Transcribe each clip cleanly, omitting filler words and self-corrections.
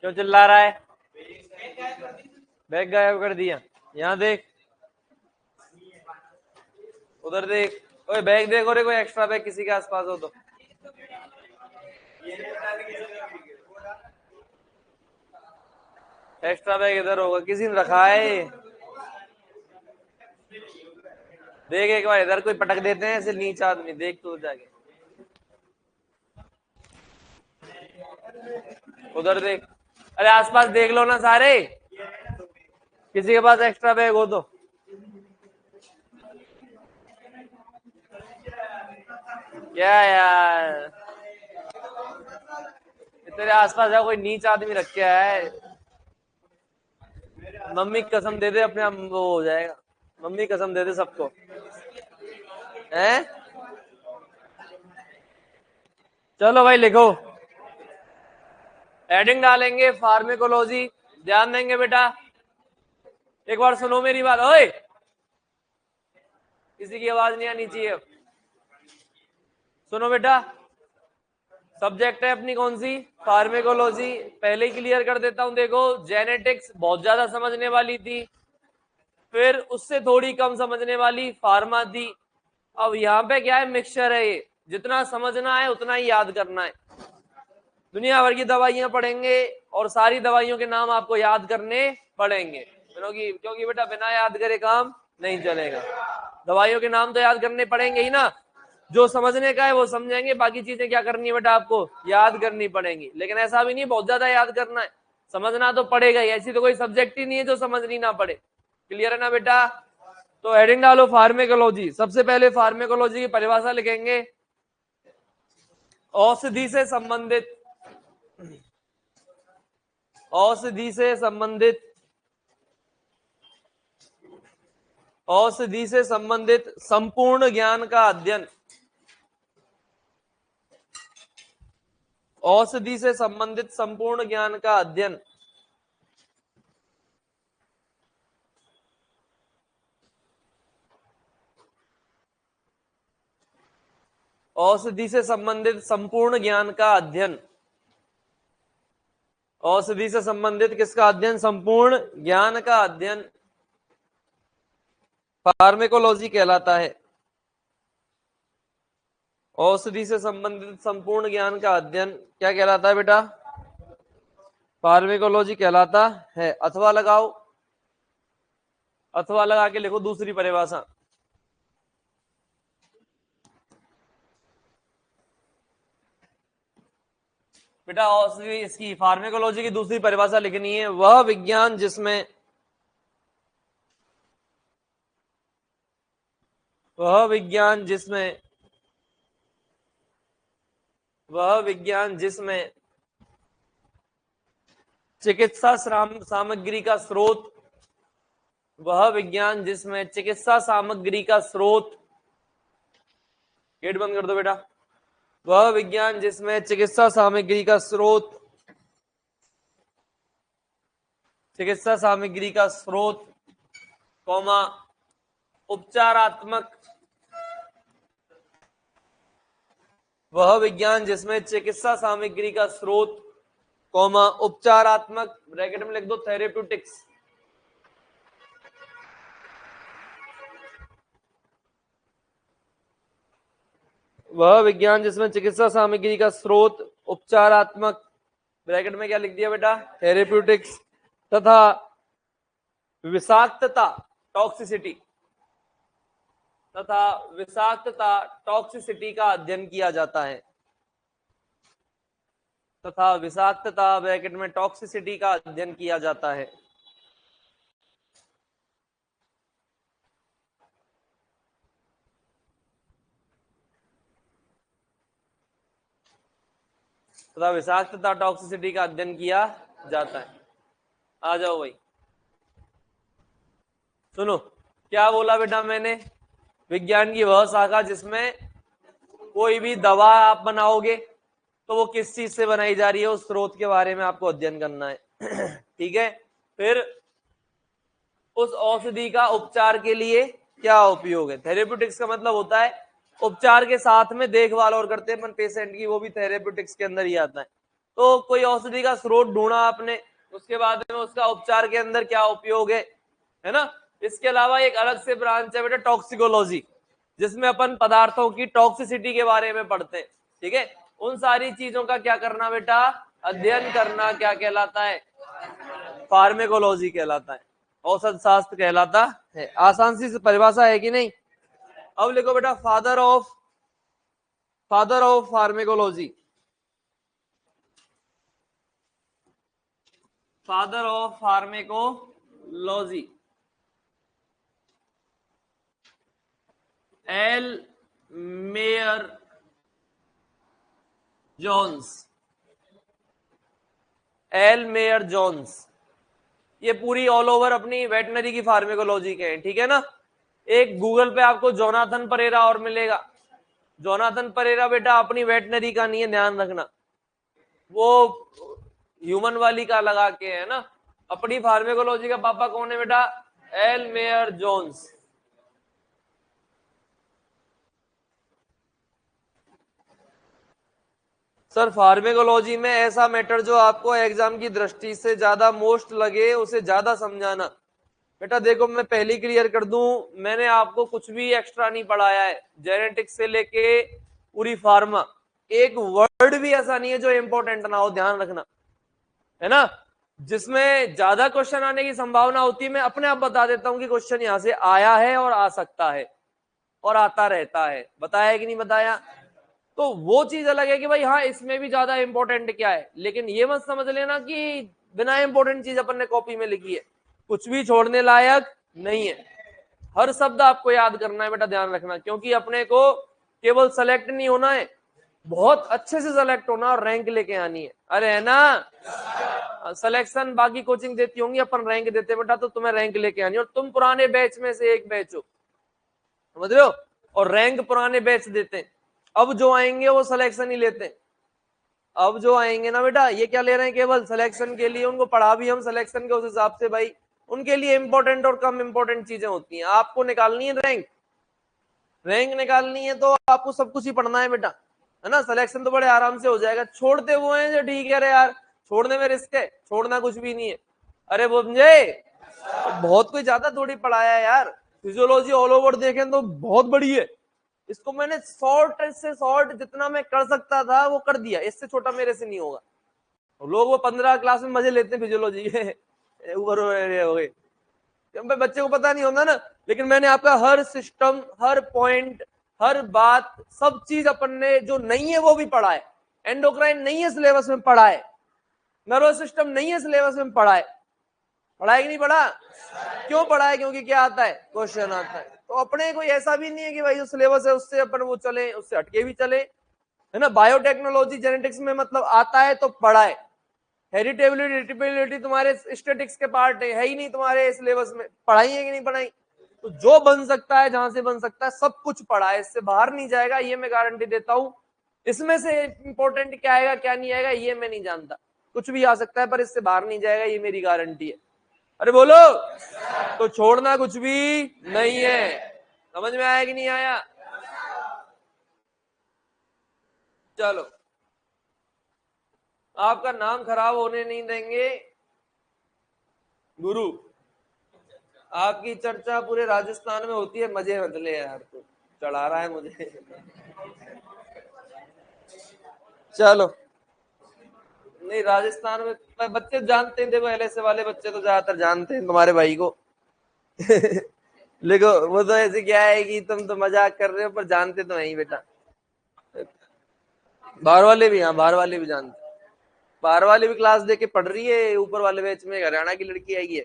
क्यों चिल्ला रहा है? बैग गायब कर दिया। यहाँ देख, उधर देख, ओए बैग देखो रे, कोई एक्स्ट्रा बैग किसी के आसपास हो तो। एक्स्ट्रा बैग इधर होगा, किसी ने रखा है। देख एक बार इधर कोई पटक देते हैं ऐसे नीच आदमी, देख तो जाके उधर देख। अरे आसपास देख लो ना सारे, किसी के पास एक्स्ट्रा बैग हो तो। क्या यार, तेरे आसपास है कोई नीच आदमी रखे है? मम्मी कसम दे दे, अपने आप वो हो जाएगा। मम्मी कसम दे दे सबको, हैं? चलो भाई लिखो, हेडिंग डालेंगे फार्मेकोलॉजी। ध्यान देंगे बेटा, एक बार सुनो मेरी बात। ओए, किसी की आवाज नहीं आनी चाहिए। सुनो बेटा, सब्जेक्ट है अपनी कौन सी? फार्मेकोलॉजी। पहले ही क्लियर कर देता हूं, देखो जेनेटिक्स बहुत ज्यादा समझने वाली थी, फिर उससे थोड़ी कम समझने वाली फार्मा थी। अब यहाँ पे क्या है, मिक्सचर है ये, जितना समझना है उतना ही याद करना है। दुनिया भर की दवाइयां पढ़ेंगे और सारी दवाइयों के नाम आपको याद करने पड़ेंगे, क्योंकि बेटा बिना याद करे काम नहीं चलेगा। दवाइयों के नाम तो याद करने पड़ेंगे ही ना। जो समझने का है वो समझेंगे, बाकी चीजें क्या करनी है बेटा, आपको याद करनी पड़ेंगी। लेकिन ऐसा भी नहीं बहुत ज्यादा याद करना है, समझना तो पड़ेगा ही। ऐसी तो कोई सब्जेक्ट ही नहीं है जो समझनी ना पड़े। क्लियर है ना बेटा? तो हेडिंग डालो फार्मेकोलॉजी। सबसे पहले फार्मेकोलॉजी की परिभाषा लिखेंगे, औषधि से संबंधित, औषधि से संबंधित, औषधि से संबंधित संपूर्ण ज्ञान का अध्ययन। औषधि से संबंधित संपूर्ण ज्ञान का अध्ययन। औषधि से संबंधित संपूर्ण ज्ञान का अध्ययन। औषधि से संबंधित किसका अध्ययन? संपूर्ण ज्ञान का अध्ययन फार्मेकोलॉजी कहलाता है। औषधि से संबंधित संपूर्ण ज्ञान का अध्ययन क्या कहलाता है बेटा? फार्मेकोलॉजी कहलाता है। अथवा लगाओ, अथवा लगा के लिखो दूसरी परिभाषा। बेटा औषधि, इसकी फार्मेकोलॉजी की दूसरी परिभाषा लिखनी है, वह विज्ञान जिसमें, वह विज्ञान जिसमें, वह विज्ञान जिसमें चिकित्सा सामग्री का स्रोत, वह विज्ञान जिसमें चिकित्सा सामग्री का स्रोत, गेट बंद कर दो बेटा। वह विज्ञान जिसमें चिकित्सा सामग्री का स्रोत, चिकित्सा सामग्री का स्रोत, कौमा उपचारात्मक, वह विज्ञान जिसमें चिकित्सा सामग्री का स्रोत, कौमा उपचारात्मक, ब्रैकेट में लिख दो थेरेप्यूटिक्स। वह विज्ञान जिसमें चिकित्सा सामग्री का स्रोत, उपचारात्मक, ब्रैकेट में क्या लिख दिया बेटा? थेरेप्यूटिक्स, तथा विषाक्तता, टॉक्सिसिटी, तथा विषाक्तता टॉक्सिसिटी का अध्ययन किया जाता है। तथा विषाक्तता ब्रैकेट में टॉक्सिसिटी का अध्ययन किया जाता है। तथा विषाक्तता टॉक्सिसिटी का अध्ययन किया जाता है। आ जाओ भाई, सुनो क्या बोला बेटा मैंने? विज्ञान की वह शाखा जिसमें कोई भी दवा आप बनाओगे, तो वो किस चीज से बनाई जा रही है, उस स्रोत के बारे में आपको अध्ययन करना है। ठीक है, फिर उस औषधि का उपचार के लिए क्या उपयोग है। थेरेप्यूटिक्स का मतलब होता है उपचार के साथ में देखभाल और करते हैं अपन पेशेंट की, वो भी थेरेप्यूटिक्स के अंदर ही आता है। तो कोई औषधि का स्रोत ढूंढा आपने, उसके बाद में उसका उपचार के अंदर क्या उपयोग है ना। इसके अलावा एक अलग से ब्रांच है बेटा टॉक्सिकोलॉजी, जिसमें अपन पदार्थों की टॉक्सिसिटी के बारे में पढ़ते हैं। ठीक है, उन सारी चीजों का क्या करना बेटा, अध्ययन करना, क्या कहलाता है, फार्मेकोलॉजी कहलाता है, औषध शास्त्र कहलाता है। आसान सी परिभाषा है कि नहीं। अब लिखो बेटा father of pharmacology, father of pharmacology L Meyer Jones, L Meyer Jones. ये पूरी ऑल ओवर अपनी वेटनरी की फार्मेकोलॉजी के हैं। ठीक है ना। एक गूगल पे आपको जोनाथन परेरा और मिलेगा। जोनाथन परेरा बेटा अपनी वेटनरी का नहीं है, ध्यान रखना, वो ह्यूमन वाली का लगा के है ना। अपनी फार्मेकोलॉजी का पापा कौन है बेटा, L Meyer Jones. Sir pharmacology में ऐसा मैटर जो आपको एग्जाम की दृष्टि से ज्यादा मोस्ट लगे, उसे ज्यादा समझाना। बेटा देखो मैं पहली क्लियर कर दूं, मैंने आपको कुछ भी एक्स्ट्रा नहीं पढ़ाया है, जेनेटिक्स से लेके पूरी फार्मा, एक वर्ड भी ऐसा नहीं है जो इंपॉर्टेंट ना हो, ध्यान रखना, है ना। जिसमें ज्यादा क्वेश्चन आने की संभावना होती है, मैं अपने आप बता देता हूं कि क्वेश्चन यहां से आया है और आ सकता है और आता रहता है, बताया है कि नहीं बताया। तो वो चीज अलग है कि भाई हाँ इसमें भी ज्यादा इंपॉर्टेंट क्या है, लेकिन ये मत समझ लेना कि बिना इंपॉर्टेंट चीज अपन ने कॉपी में लिखी है, कुछ भी छोड़ने लायक नहीं है। हर शब्द आपको याद करना है बेटा, ध्यान रखना, क्योंकि अपने को केवल सेलेक्ट नहीं होना है, बहुत अच्छे से सेलेक्ट होना और रैंक लेके आनी है। अरे है ना, सिलेक्शन बाकी कोचिंग देती होंगी, अपन रैंक देते बेटा, तो तुम्हें रैंक लेके आनी है। और तुम पुराने बैच में से एक बैच हो, समझ रहे हो, और रैंक पुराने बैच देते हैं। अब जो आएंगे वो सिलेक्शन ही लेते हैं। अब जो आएंगे ना बेटा, ये क्या ले रहे हैं, केवल सिलेक्शन के लिए, उनको पढ़ा भी हम सिलेक्शन के उस हिसाब से भाई, उनके लिए इंपॉर्टेंट और कम इंपॉर्टेंट चीजें होती हैं। आपको निकालनी है रैंक निकालनी है तो आपको सब कुछ ही पढ़ना है बेटा, है ना। सिलेक्शन तो बड़े आराम से हो जाएगा, छोड़ते हुए हैं जो ठीक है, अरे यार छोड़ने में रिस्क है, छोड़ना कुछ भी नहीं है। अरे वो समझे, बहुत कोई ज्यादा थोड़ी पढ़ाया है यार, फिजियोलॉजी ऑल ओवर देखें तो बहुत बड़ी है। इसको मैंने शॉर्ट से शॉर्ट जितना मैं कर सकता था वो कर दिया, इससे छोटा मेरे से नहीं होगा। लोग वो 15 क्लास में मजे लेते हैं फिजियोलॉजी के ऊपर हो गए, बच्चे को पता नहीं होता ना। लेकिन मैंने आपका हर सिस्टम, हर पॉइंट, हर बात, सब चीज अपन ने जो नहीं है वो भी पढ़ा है। एंडोक्राइन नहीं है सिलेबस में, पढ़ा है। नर्वस सिस्टम नहीं है सिलेबस में, पढ़ा है। पढ़ा है कि नहीं पढ़ा, क्यों पढ़ा है, क्योंकि क्या आता है, क्वेश्चन आता है। तो अपने कोई ऐसा भी नहीं है कि भाई जो सिलेबस है उससे अपन वो चले, उससे हटके भी चले, है ना। बायोटेक्नोलॉजी जेनेटिक्स में मतलब आता है तो पढ़ा है। हेरिटेबिलिटी रिटिबिलिटी तुम्हारे स्टैटिक्स के पार्ट है ही नहीं तुम्हारे सिलेबस में, पढ़ाई है कि नहीं पढ़ाई। तो जो बन सकता है, जहां से बन सकता है, सब कुछ पढ़ा है, इससे बाहर नहीं जाएगा, ये मैं गारंटी देता हूं। इसमें से इंपॉर्टेंट क्या आएगा क्या नहीं आएगा ये मैं नहीं जानता, कुछ भी आ सकता है, पर इससे बाहर नहीं जाएगा, ये मेरी गारंटी है। अरे बोलो, तो छोड़ना कुछ भी नहीं है। समझ में आया कि नहीं आया। चलो, आपका नाम खराब होने नहीं देंगे गुरु। आपकी चर्चा पूरे राजस्थान में होती है, मजे मत ले यार, तू चढ़ा रहा है मुझे। चलो, नहीं राजस्थान में बच्चे जानते हैं, देखो एलएसए वाले बच्चे तो ज्यादातर जानते हैं तुम्हारे भाई को। देखो वो तो ऐसे क्या है कि तुम तो मजाक कर रहे हो, पर जानते तो नहीं बेटा। बाहर वाले भी, हाँ बाहर वाले भी जानते, बाहर वाली भी क्लास देके पढ़ रही है। ऊपर वाले बैच में हरियाणा की लड़की आई है,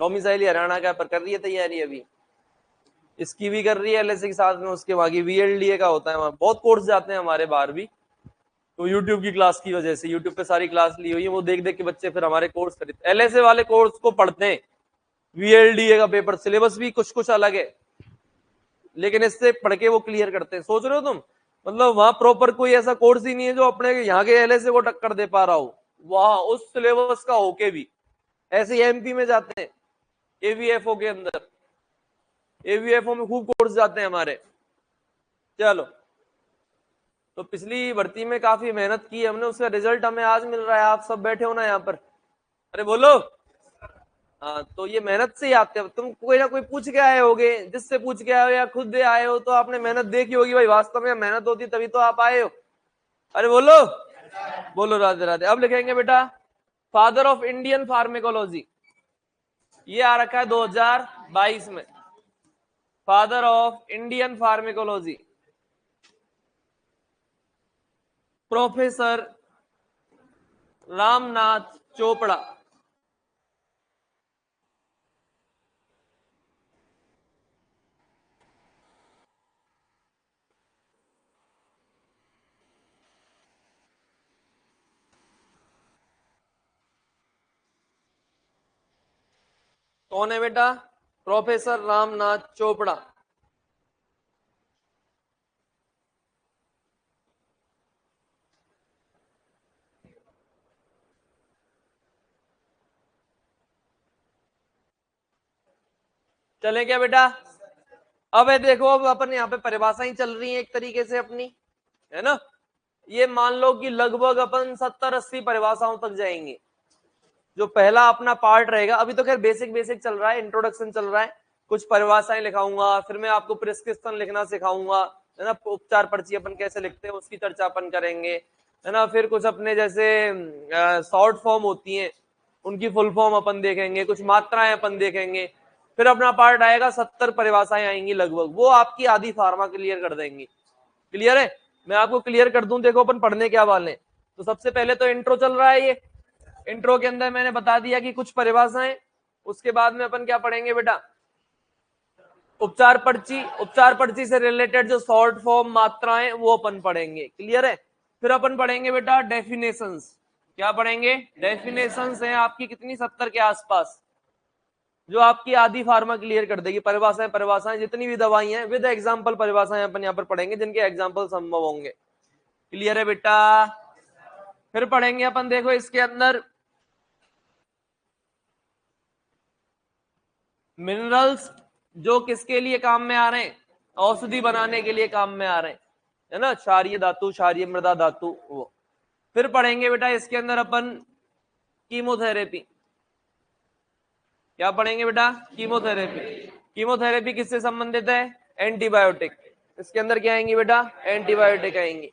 टॉमी साइली हरियाणा का, पर कर रही है तैयारी अभी, इसकी भी कर रही है एलएसए के साथ में, उसके वहां की वीएलडीए का होता है, वहां बहुत कोर्स जाते हैं हमारे बाहर भी। तो यूट्यूब की क्लास की वजह से, यूट्यूब पे सारी क्लास ली हुई है, वो देख देख के बच्चे फिर हमारे कोर्स खरीदते, एलएसए वाले कोर्स को पढ़ते हैं। वीएलडीए का पेपर सिलेबस भी कुछ कुछ अलग है, लेकिन इससे पढ़ के वो क्लियर करते हैं। सोच रहे हो तुम मतलब वहां प्रॉपर कोई ऐसा कोर्स ही नहीं है जो अपने यहाँ के एलएसए को टक्कर दे पा रहा हो, वहां उस सिलेबस का होके भी। ऐसे ही एमपी में जाते हैं एवीएफओ के अंदर, एवीएफओ में खूब कोर्स जाते हैं हमारे। चलो, तो पिछली भर्ती में काफी मेहनत की हमने, उसका रिजल्ट हमें आज मिल रहा है। आप सब बैठे हो ना यहाँ पर, अरे बोलो। हाँ, तो ये मेहनत से ही आते हो तुम। कोई ना कोई पूछ के आए होगे, जिससे पूछ के आए हो या खुद दे आए हो, तो आपने मेहनत देखी होगी भाई, वास्तव में मेहनत होती तभी तो आप आए हो। अरे बोलो, बोलो राधे राधे। अब लिखेंगे बेटा फादर ऑफ इंडियन फार्मेकोलॉजी, ये आ रखा है 2022 में। Father of Indian pharmacology professor Ramnath Chopra. कौन है बेटा? प्रोफेसर रामनाथ चोपड़ा। चले क्या बेटा? अब है देखो, अब अपन यहाँ पे परिभाषाएं चल रही हैं एक तरीके से अपनी, है ना। ये मान लो कि लगभग अपन 70-80 परिभाषाओं तक जाएंगे। जो पहला अपना पार्ट रहेगा, अभी तो खैर बेसिक बेसिक चल रहा है, इंट्रोडक्शन चल रहा है, कुछ परिभाषाएं लिखाऊंगा, फिर मैं आपको प्रिस्क्रिप्शन लिखना सिखाऊंगा, है ना। उपचार पर्ची अपन कैसे लिखते हैं उसकी चर्चा अपन करेंगे, है ना। फिर कुछ अपने जैसे शॉर्ट फॉर्म होती हैं उनकी फुल फॉर्म अपन देखेंगे, कुछ मात्राएं अपन देखेंगे। फिर अपना पार्ट आएगा, 70 परिभाषाएं आएंगी लगभग, वो आपकी आधी फार्मा क्लियर कर देंगी। क्लियर है? मैं आपको क्लियर कर दूं, देखो अपन पढ़ने क्या वाले। तो सबसे पहले तो इंट्रो चल रहा है, ये इंट्रो के अंदर मैंने बता दिया कि कुछ परिभाषाएं, उसके बाद में अपन क्या पढ़ेंगे बेटा? उपचार पर्ची, उपचार पर्ची से रिलेटेड जो शॉर्ट फॉर्म मात्राएं वो अपन पढ़ेंगे। क्लियर है? फिर अपन पढ़ेंगे बेटा डेफिनेशंस। क्या पढ़ेंगे? डेफिनेशंस हैं आपकी कितनी, 70 के आसपास, जो आपकी आधी फार्मा क्लियर कर देगी। परिभाषाएं, परिभाषाएं जितनी भी दवाई हैं विद एग्जांपल परिभाषाएं अपन यहाँ पर पढ़ेंगे, जिनके एग्जांपल संभव होंगे। क्लियर है बेटा? फिर पढ़ेंगे अपन, देखो इसके अंदर मिनरल्स जो किसके लिए काम में आ रहे हैं? औषधि बनाने के लिए काम में आ रहे हैं, है ना। क्षारीय धातु, क्षारीय मृदा धातु, वो। फिर पढ़ेंगे बेटा इसके अंदर अपन कीमोथेरेपी। क्या पढ़ेंगे बेटा? कीमोथेरेपी। कीमोथेरेपी किससे संबंधित है? एंटीबायोटिक। इसके अंदर क्या आएंगी बेटा? एंटीबायोटिक आएंगी।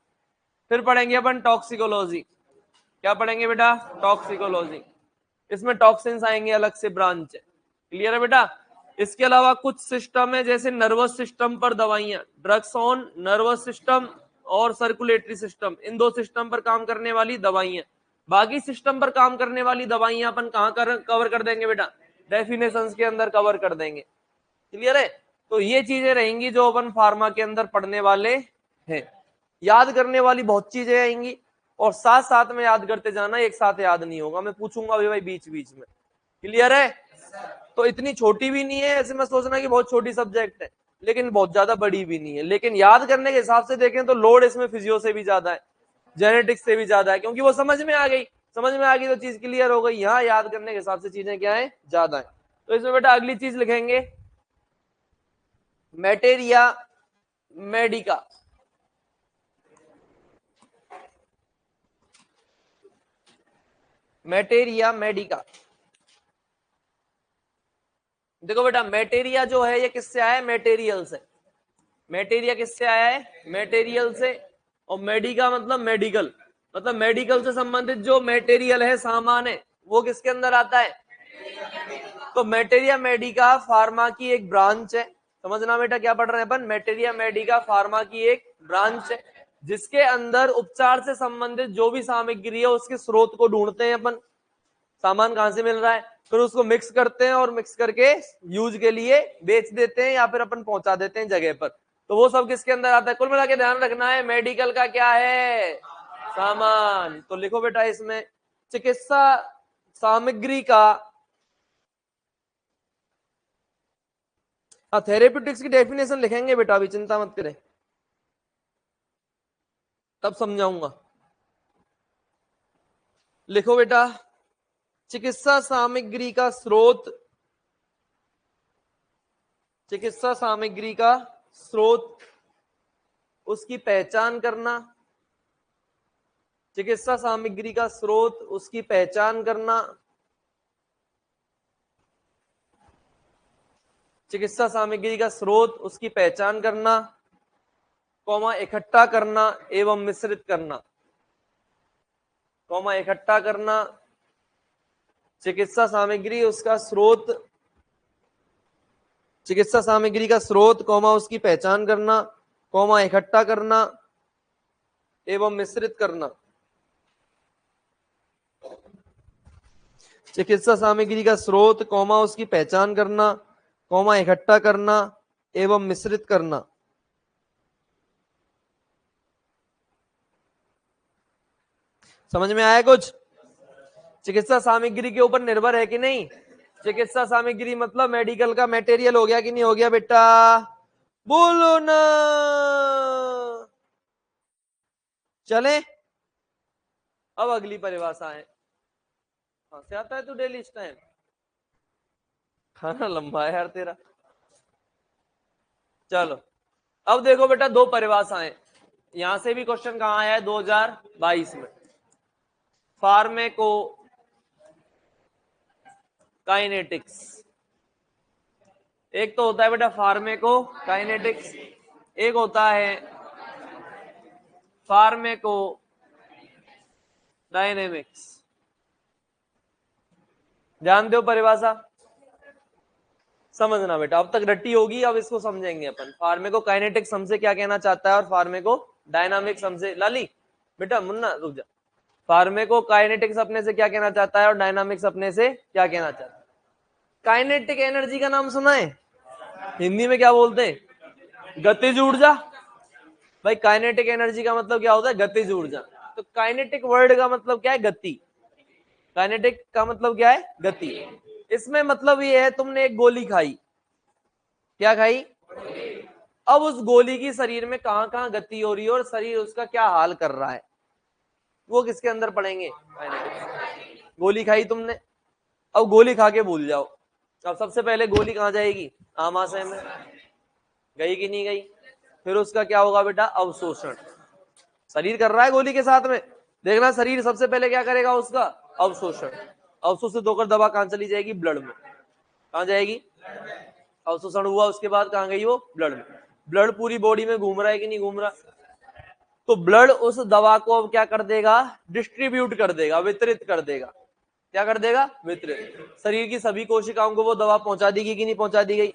फिर पढ़ेंगे अपन टॉक्सिकोलॉजी। क्या पढ़ेंगे बेटा? टॉक्सिकोलॉजी। इसमें टॉक्सिन्स आएंगे, अलग से ब्रांच है। क्लियर है बेटा? इसके अलावा कुछ सिस्टम है, जैसे नर्वस सिस्टम पर दवाइयां, ड्रग्स ऑन नर्वस सिस्टम और सर्कुलेटरी सिस्टम, इन दो सिस्टम पर काम करने वाली दवाइयां। बाकी सिस्टम पर काम करने वाली दवाइयां अपन कहां कवर कर देंगे बेटा? डेफिनेशंस के अंदर कवर कर देंगे। क्लियर है? तो ये चीजें रहेंगी जो अपन फार्मा के अंदर पढ़ने वाले हैं। याद करने वाली बहुत चीजें आएंगी, और साथ साथ में याद करते जाना, एक साथ याद नहीं होगा, मैं पूछूंगा अभी भाई बीच बीच में। क्लियर है? तो इतनी छोटी भी नहीं है ऐसे मैं सोचना कि बहुत छोटी सब्जेक्ट है, लेकिन बहुत ज्यादा बड़ी भी नहीं है। लेकिन याद करने के हिसाब से देखें तो लोड इसमें फिजियो से भी ज्यादा है, जेनेटिक्स से भी ज्यादा है, क्योंकि वो समझ में आ गई। समझ में आ गई तो चीज क्लियर हो गई। यहाँ याद करने के हिसाब से चीजें क्या है? ज्यादा है। तो इसमें बेटा अगली चीज लिखेंगे मैटेरिया मेडिका। मैटेरिया मेडिका। देखो बेटा, मैटेरिया जो है ये किससे आया है? मेटेरियल से। मेटेरिया किससे आया है? मेटेरियल से। और मेडिका मतलब मेडिकल, मतलब मेडिकल से संबंधित जो मेटेरियल है, सामान है, वो किसके अंदर आता है? तो मेटेरिया मेडिका फार्मा की एक ब्रांच है। समझना बेटा, क्या पढ़ रहे हैं अपन? मेटेरिया मेडिका फार्मा की एक ब्रांच है, जिसके अंदर उपचार से संबंधित जो भी सामग्री है उसके स्रोत को ढूंढते हैं अपन। सामान कहां से मिल रहा है, फिर उसको मिक्स करते हैं, और मिक्स करके यूज के लिए बेच देते हैं, या फिर अपन पहुंचा देते हैं जगह पर। तो वो सब किसके अंदर आता है? कुल मिला के ध्यान रखना है, मेडिकल का क्या है? सामान। तो लिखो बेटा इसमें चिकित्सा सामग्री का, हाँ थेरेप्यूटिक्स की डेफिनेशन लिखेंगे बेटा, अभी चिंता मत करें। तब समझाऊंगा। लिखो बेटा, चिकित्सा सामग्री का स्रोत, चिकित्सा सामग्री का स्रोत, उसकी पहचान करना, चिकित्सा सामग्री का स्रोत, उसकी पहचान करना, चिकित्सा सामग्री का स्रोत, उसकी पहचान करना, कौमा इकट्ठा करना एवं मिश्रित करना, कौमा इकट्ठा करना, चिकित्सा सामग्री उसका स्रोत, चिकित्सा सामग्री का स्रोत, कौमा उसकी पहचान करना, कौमा इकट्ठा करना एवं मिश्रित करना, चिकित्सा सामग्री का स्रोत, कौमा उसकी पहचान करना, कौमा इकट्ठा करना एवं मिश्रित करना। समझ में आया कुछ? चिकित्सा सामग्री के ऊपर निर्भर है कि नहीं? चिकित्सा सामग्री मतलब मेडिकल का मटेरियल हो गया कि नहीं हो गया बेटा? बोलो ना। चले अब अगली परिभाषा है। कहां से आता है तू डेली इस टाइम? खाना लंबा है यार तेरा। चलो अब देखो बेटा, दो परिभाषाएं, यहां से भी क्वेश्चन कहां आया है 2022 में। फार्मेको काइनेटिक्स, एक तो होता है बेटा फार्मेको काइनेटिक्स, एक होता है फार्मेको डायनेमिक्स। ध्यान दो परिभाषा, समझना बेटा, अब तक रट्टी होगी, अब इसको समझेंगे अपन। फार्मेको काइनेटिक्स हमसे क्या कहना चाहता है और फार्मेको डायनामिक्स हमसे, लाली बेटा मुन्ना रुक जा, फार्मेको काइनेटिक्स अपने से क्या कहना चाहता है और डायनामिक्स अपने से क्या कहना चाहता है। काइनेटिक एनर्जी का नाम सुना है? हिंदी में क्या बोलते हैं? गतिज ऊर्जा। भाई काइनेटिक एनर्जी का मतलब क्या होता है? गतिज ऊर्जा। तो काइनेटिक वर्ड का मतलब क्या है? गति। काइनेटिक का मतलब क्या है? गति। इसमें मतलब ये है, तुमने एक गोली खाई, क्या खाई? अब उस गोली की शरीर में कहां कहां गति हो रही है और शरीर उसका क्या हाल कर रहा है, वो किसके अंदर पड़ेंगे? गोली खाई तुमने, अब गोली खा के भूल जाओ। अब सबसे पहले गोली कहां जाएगी? आमाशय में, गई कि नहीं गई? फिर उसका क्या होगा बेटा? अवशोषण। शरीर कर रहा है गोली के साथ में, देखना शरीर सबसे पहले क्या करेगा? उसका अवशोषण। अवशोषित होकर दवा कहां चली जाएगी? ब्लड में। कहां जाएगी? अवशोषण हुआ, उसके बाद कहां गई वो? ब्लड में। ब्लड पूरी बॉडी में घूम रहा है कि नहीं घूम रहा? तो ब्लड उस दवा को अब क्या कर देगा? डिस्ट्रीब्यूट कर देगा, वितरित कर देगा। क्या कर देगा? वितरित। शरीर की सभी कोशिकाओं को वो दवा पहुंचा देगी कि नहीं पहुंचा दी गई?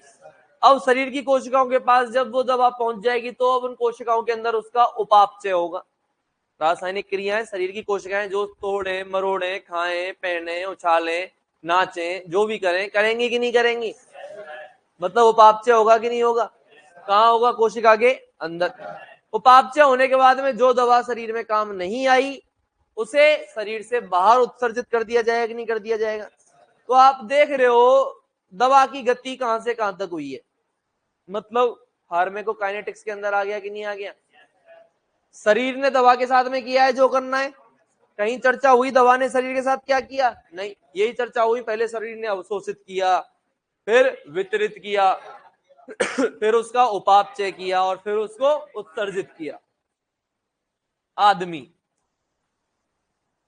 अब शरीर की कोशिकाओं के पास जब वो दवा पहुंच जाएगी तो अब उन कोशिकाओं के अंदर उसका उपापचय होगा। रासायनिक क्रियाएं, शरीर की कोशिकाएं जो तोड़े मरोड़े, खाएं पहने, उछाले, नाचे, जो भी करें, करेंगी कि नहीं करेंगी? मतलब उपापचय होगा कि नहीं होगा? कहाँ होगा? कोशिका के अंदर। उपापचय होने के बाद में जो दवा शरीर में काम नहीं आई उसे शरीर से बाहर उत्सर्जित कर दिया जाएगा कि नहीं कर दिया जाएगा? तो आप देख रहे हो दवा की गति कहां से कहां तक हुई है, मतलब फार्मेकोकाइनेटिक्स के अंदर आ गया कि नहीं आ गया? शरीर ने दवा के साथ में किया है जो करना है। कहीं चर्चा हुई दवा ने शरीर के साथ क्या किया? नहीं, यही चर्चा हुई, पहले शरीर ने अवशोषित किया, फिर वितरित किया, फिर उसका उपापचय किया और फिर उसको उत्सर्जित किया। आदमी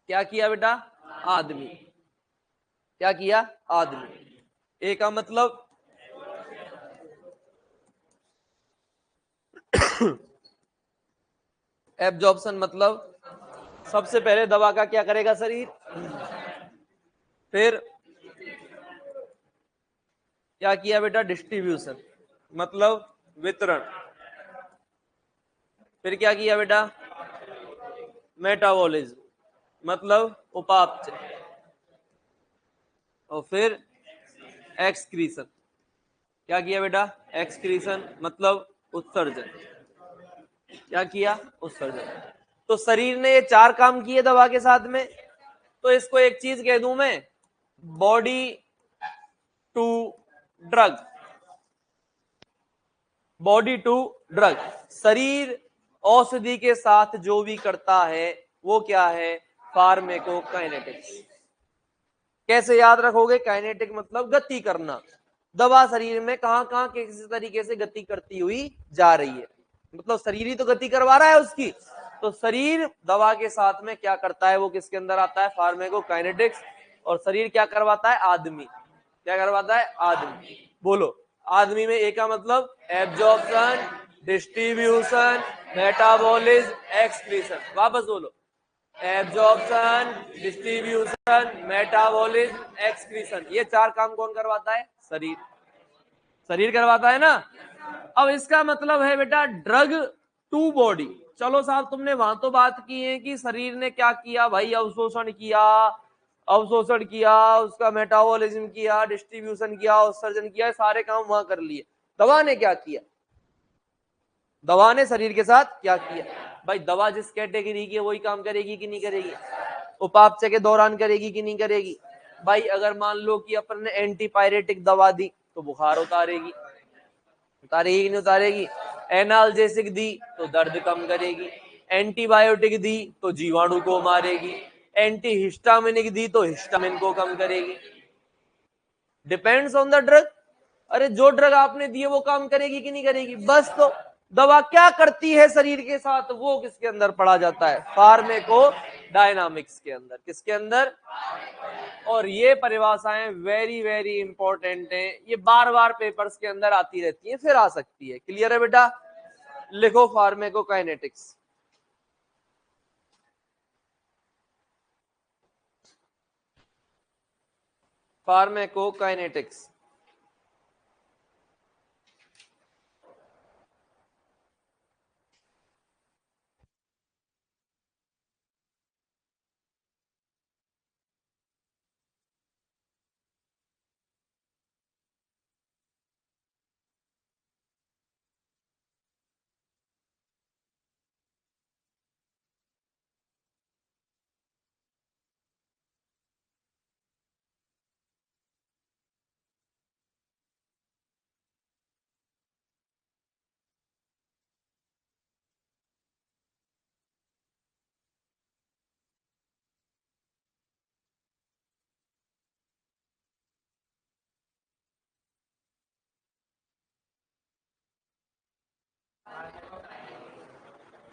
क्या किया बेटा? आदमी क्या किया? आदमी। ए का मतलब एब्जॉर्प्शन, मतलब सबसे पहले दवा का क्या करेगा शरीर, फिर क्या किया बेटा? डिस्ट्रीब्यूशन, मतलब वितरण, फिर क्या किया बेटा? मेटाबॉलिज्म, मतलब उपापचय, और फिर एक्सक्रीशन। क्या किया बेटा? एक्सक्रीशन, मतलब उत्सर्जन। क्या किया? उत्सर्जन। तो शरीर ने ये चार काम किए दवा के साथ में, तो इसको एक चीज कह दूं मैं, body to drug. Body to drug, शरीर औषधि के साथ जो भी करता है वो क्या है? फार्मेकोकाइनेटिक्स। कैसे याद रखोगे? काइनेटिक मतलब गति करना। दवा शरीर में कहां कहां किस तरीके से गति करती हुई जा रही है, मतलब शरीर ही तो गति करवा रहा है उसकी। तो शरीर दवा के साथ में क्या करता है वो किसके अंदर आता है? फार्मेकोकाइनेटिक्स। और शरीर क्या करवाता है? आदमी क्या करवाता है? आदमी। बोलो, आदमी में एक का मतलब एब्जॉर्प्शन, डिस्ट्रीब्यूशन, मेटाबॉलिज्म, एक्सक्रीशन। वापस बोलो, एब्जॉर्प्शन, डिस्ट्रीब्यूशन, मेटाबॉलिज्म, एक्सक्रीशन। ये चार काम कौन करवाता है? शरीर। शरीर करवाता है ना। अब इसका मतलब है बेटा ड्रग टू बॉडी। चलो साहब, तुमने वहां तो बात की है कि शरीर ने क्या किया भाई? अवशोषण किया, अवशोषण किया, उसका मेटाबॉलिज्म किया, डिस्ट्रीब्यूशन किया, उत्सर्जन किया, सारे काम वहां कर लिए। दवा ने क्या किया? दवा ने शरीर के साथ क्या किया? भाई दवा जिस कैटेगरी की है वही काम करेगी कि नहीं करेगी? उपापचय के दौरान करेगी कि नहीं करेगी? भाई अगर मान लो कि अपन ने एंटीपायरेटिक दवा दी तो बुखार उतारेगी, उतारेगी कि नहीं उतारेगी? एनाल्जेसिक दी तो दर्द कम करेगी, एंटीबायोटिक दी तो जीवाणु को मारेगी, एंटी हिस्टामिनिक दी तो हिस्टामिन को कम करेगी। Depends on the drug. अरे जो ड्रग आपने दी है वो काम करेगी कि नहीं करेगी? बस तो दवा क्या करती है शरीर के साथ वो किसके अंदर पढ़ा जाता है? फार्मेको डायनामिक्स के अंदर। किसके अंदर? और ये परिभाषाएं वेरी वेरी इंपॉर्टेंट हैं, ये बार बार पेपर्स के अंदर आती रहती हैं, फिर आ सकती है। क्लियर है बेटा? लिखो फार्मेकोकाइनेटिक्स। फार्मेकोकाइनेटिक्स।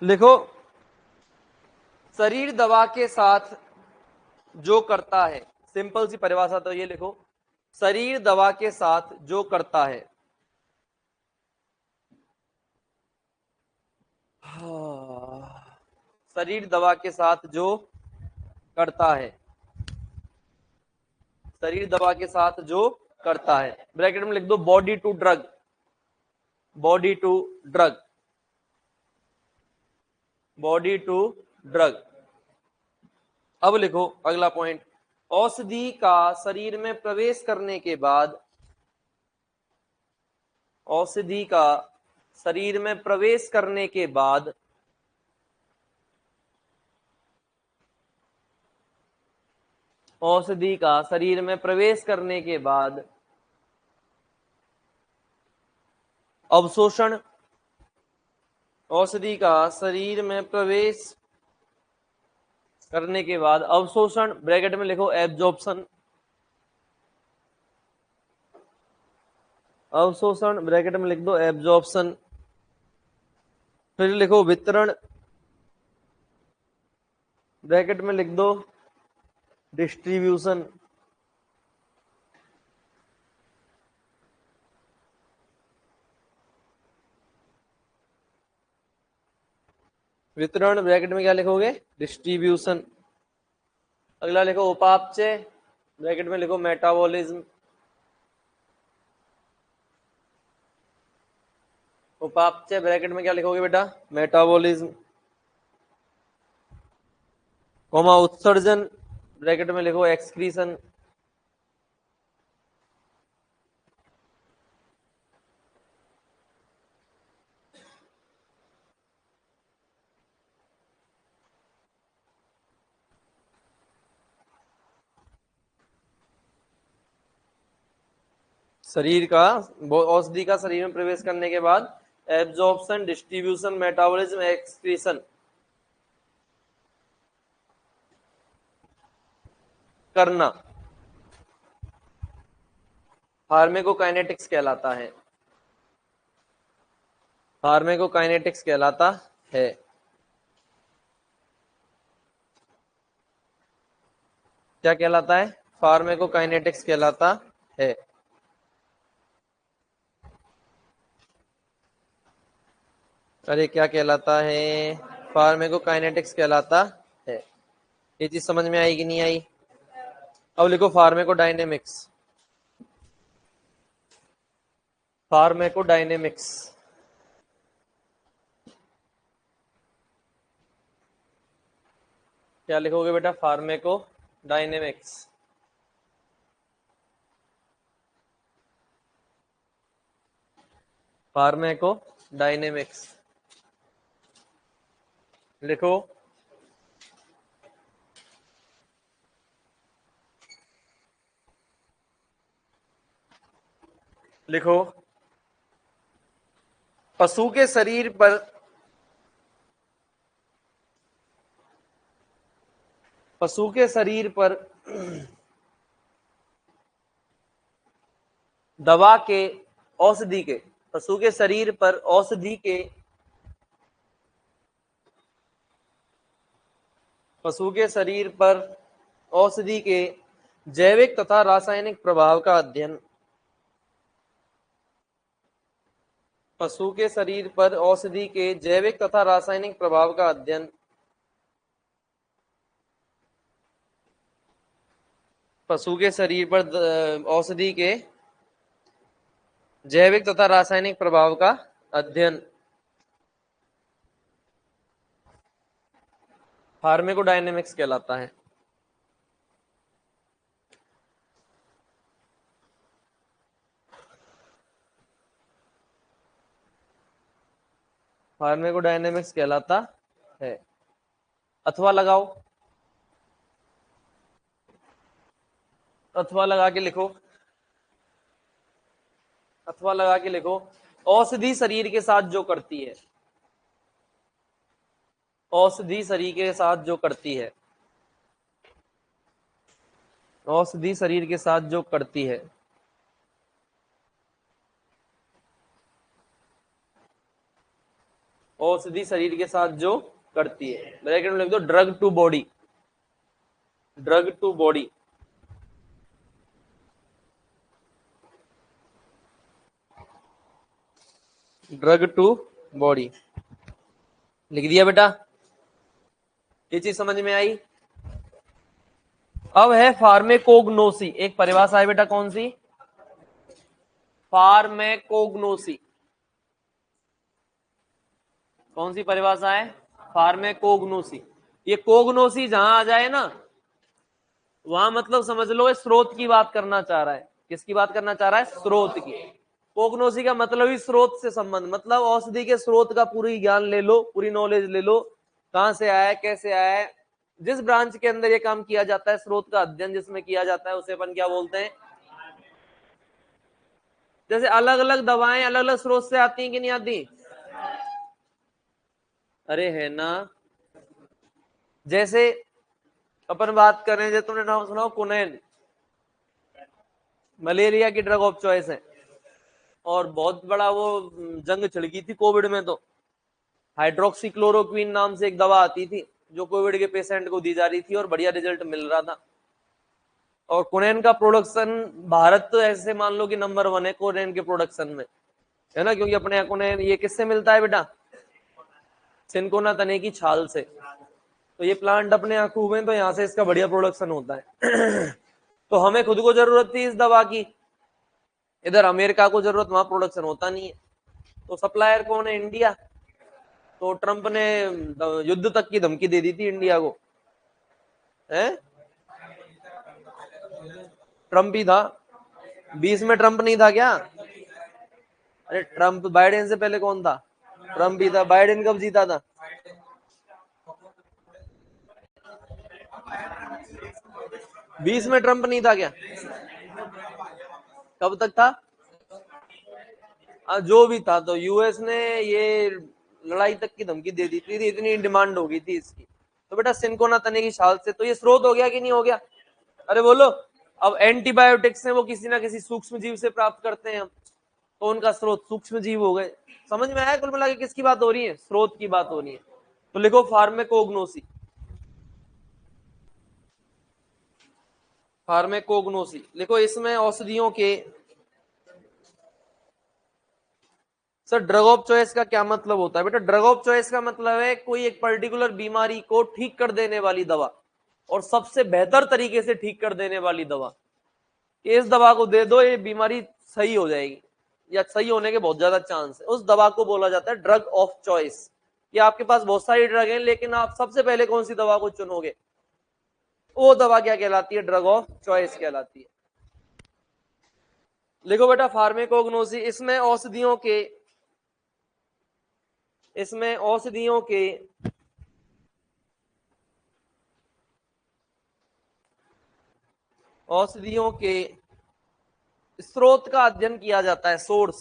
लिखो, शरीर दवा के साथ जो करता है, सिंपल सी परिभाषा तो ये लिखो, शरीर दवा के साथ जो करता है, शरीर दवा के साथ जो करता है, शरीर दवा के साथ जो करता है, ब्रैकेट में लिख दो body to drug, body to drug, body to drug. अब लिखो अगला पॉइंट, औषधि का शरीर में प्रवेश करने के बाद, औषधि का शरीर में प्रवेश करने के बाद औषधि का शरीर में प्रवेश करने के बाद अवशोषण, औषधि का शरीर में प्रवेश करने के बाद अवशोषण, ब्रैकेट में लिखो एब्जॉर्प्शन, अवशोषण ब्रैकेट में लिख दो एब्जॉर्प्शन, फिर लिखो वितरण, ब्रैकेट में लिख दो डिस्ट्रीब्यूशन, वितरण ब्रैकेट में क्या लिखोगे? डिस्ट्रीब्यूशन। अगला लिखो उपापचय, ब्रैकेट में लिखो मेटाबॉलिज्म, उपापचय ब्रैकेट में क्या लिखोगे बेटा? मेटाबॉलिज्म, कोमा उत्सर्जन, ब्रैकेट में लिखो एक्सक्रीशन, शरीर का औषधि का शरीर में प्रवेश करने के बाद एब्जॉर्प्शन, डिस्ट्रीब्यूशन, मेटाबॉलिज्म, एक्सक्रीशन करना फार्मेकोकाइनेटिक्स कहलाता है। फार्मेकोकाइनेटिक्स कहलाता है। क्या कहलाता है? फार्मेकोकाइनेटिक्स कहलाता है। अरे क्या कहलाता है? फार्मेकोकाइनेटिक्स कहलाता है। ये चीज समझ में आई कि नहीं आई? अब लिखो फार्मेकोडायनेमिक्स। फार्मेकोडायनेमिक्स क्या लिखोगे बेटा? फार्मेकोडायनेमिक्स। फार्मेकोडायनेमिक्स लिखो। लिखो पशु के शरीर पर दवा के औषधि के पशु के शरीर पर औषधि के पशु के शरीर पर औषधि के जैविक तथा रासायनिक प्रभाव का अध्ययन। पशु के शरीर पर औषधि के जैविक तथा रासायनिक प्रभाव का अध्ययन। पशु के शरीर पर औषधि के जैविक तथा रासायनिक प्रभाव का अध्ययन फार्मेकोडायनेमिक्स कहलाता है। फार्मेकोडायनेमिक्स कहलाता है। अथवा लगाओ, अथवा लगा के लिखो। अथवा लगा के लिखो औषधि शरीर के साथ जो करती है। औषधि शरीर के साथ जो करती है। औषधि शरीर के साथ जो करती है। औषधि शरीर के साथ जो करती है, ब्रैकेट में लिख दो drug to body. Drug to body. Drug to body लिख दिया बेटा। ये चीज समझ में आई? अब है फार्मेकोग्नोसी। एक परिभाषा है बेटा, कौन सी? फार्मेकोग्नोसी। कौन सी परिभाषा है? फार्मेकोग्नोसी। ये कोग्नोसी जहां आ जाए ना, वहां मतलब समझ लो स्रोत की बात करना चाह रहा है। किसकी बात करना चाह रहा है? स्रोत की। कोग्नोसी का मतलब ही स्रोत से संबंध, मतलब औषधि के स्रोत का पूरी ज्ञान ले लो, पूरी नॉलेज ले लो, कहां से आया, कैसे आया है। जिस ब्रांच के अंदर ये काम किया जाता है, स्रोत का अध्ययन जिसमें किया जाता है, उसे अपन क्या बोलते हैं? जैसे अलग अलग दवाएं अलग अलग स्रोत से आती हैं कि नहीं आती? अरे है ना। जैसे अपन बात करें, जैसे तुमने नाम सुना कुनैन, मलेरिया की ड्रग ऑफ चॉइस है, और बहुत बड़ा वो जंग छिड़ गई थी कोविड में। तो हाइड्रोक्सीक्लोरोक्वीन नाम से एक दवा आती थी जो कोविड के पेशेंट को दी जा रही थी और बढ़िया रिजल्ट मिल रहा था। और कुनैन का प्रोडक्शन भारत तो ऐसे मान लो कि नंबर 1 है कुनैन के प्रोडक्शन में, है ना, क्योंकि अपने यहाँ कुनैन ये किससे मिलता है बेटा? सिनकोना तने की छाल से। तो ये प्लांट अपने यहाँ खूब है, तो यहाँ से इसका बढ़िया प्रोडक्शन होता है। तो हमें खुद को जरूरत थी इस दवा की, इधर अमेरिका को जरूरत, वहां प्रोडक्शन होता नहीं है। तो सप्लायर कौन है? इंडिया। तो ट्रंप ने युद्ध तक की धमकी दे दी थी इंडिया को, है? ट्रंप ही था। 20 में ट्रंप नहीं था क्या? अरे ट्रंप, बाइडेन से पहले कौन था? ट्रंप ही था। बाइडेन कब जीता था? 20 में ट्रंप नहीं था क्या? कब तक था? जो भी था, तो यूएस ने ये लड़ाई तक की धमकी दे दी थी, इतनी डिमांड हो गई थी इसकी। तो बेटा सिनकोना तने की छाल से, तो ये स्रोत हो गया कि नहीं हो गया? अरे बोलो। अब एंटीबायोटिक्स है वो किसी ना किसी सूक्ष्म जीव से प्राप्त करते हैं हम, तो उनका स्रोत सूक्ष्म जीव हो गए। समझ में आया कुल मिला के किसकी बात हो रही है? स्रोत की बात हो रही है। तो लिखो फार्मेकोग्नोसी। फार्मेकोग्नोसी लिखो। इसमें औषधियों के, सर ड्रग ऑफ चॉइस का क्या मतलब होता है बेटा? ड्रग ऑफ चॉइस का मतलब है कोई एक पर्टिकुलर बीमारी को ठीक कर देने वाली दवा, और सबसे बेहतर तरीके से ठीक कर देने वाली दवा। इस दवा को दे दो, ये बीमारी सही हो जाएगी, या सही होने के बहुत ज्यादा चांस है, उस दवा को बोला जाता है ड्रग ऑफ चॉइस। ये आपके पास बहुत सारी ड्रग हैं, लेकिन आप सबसे पहले कौन सी दवा को चुनोगे, वो दवा क्या कहलाती है? ड्रग ऑफ चॉइस कहलाती है। लिखो बेटा फार्मेकोग्नोसी। इसमें औषधियों के, इसमें औषधियों के औषधियों के स्रोत का अध्ययन किया जाता है। सोर्स,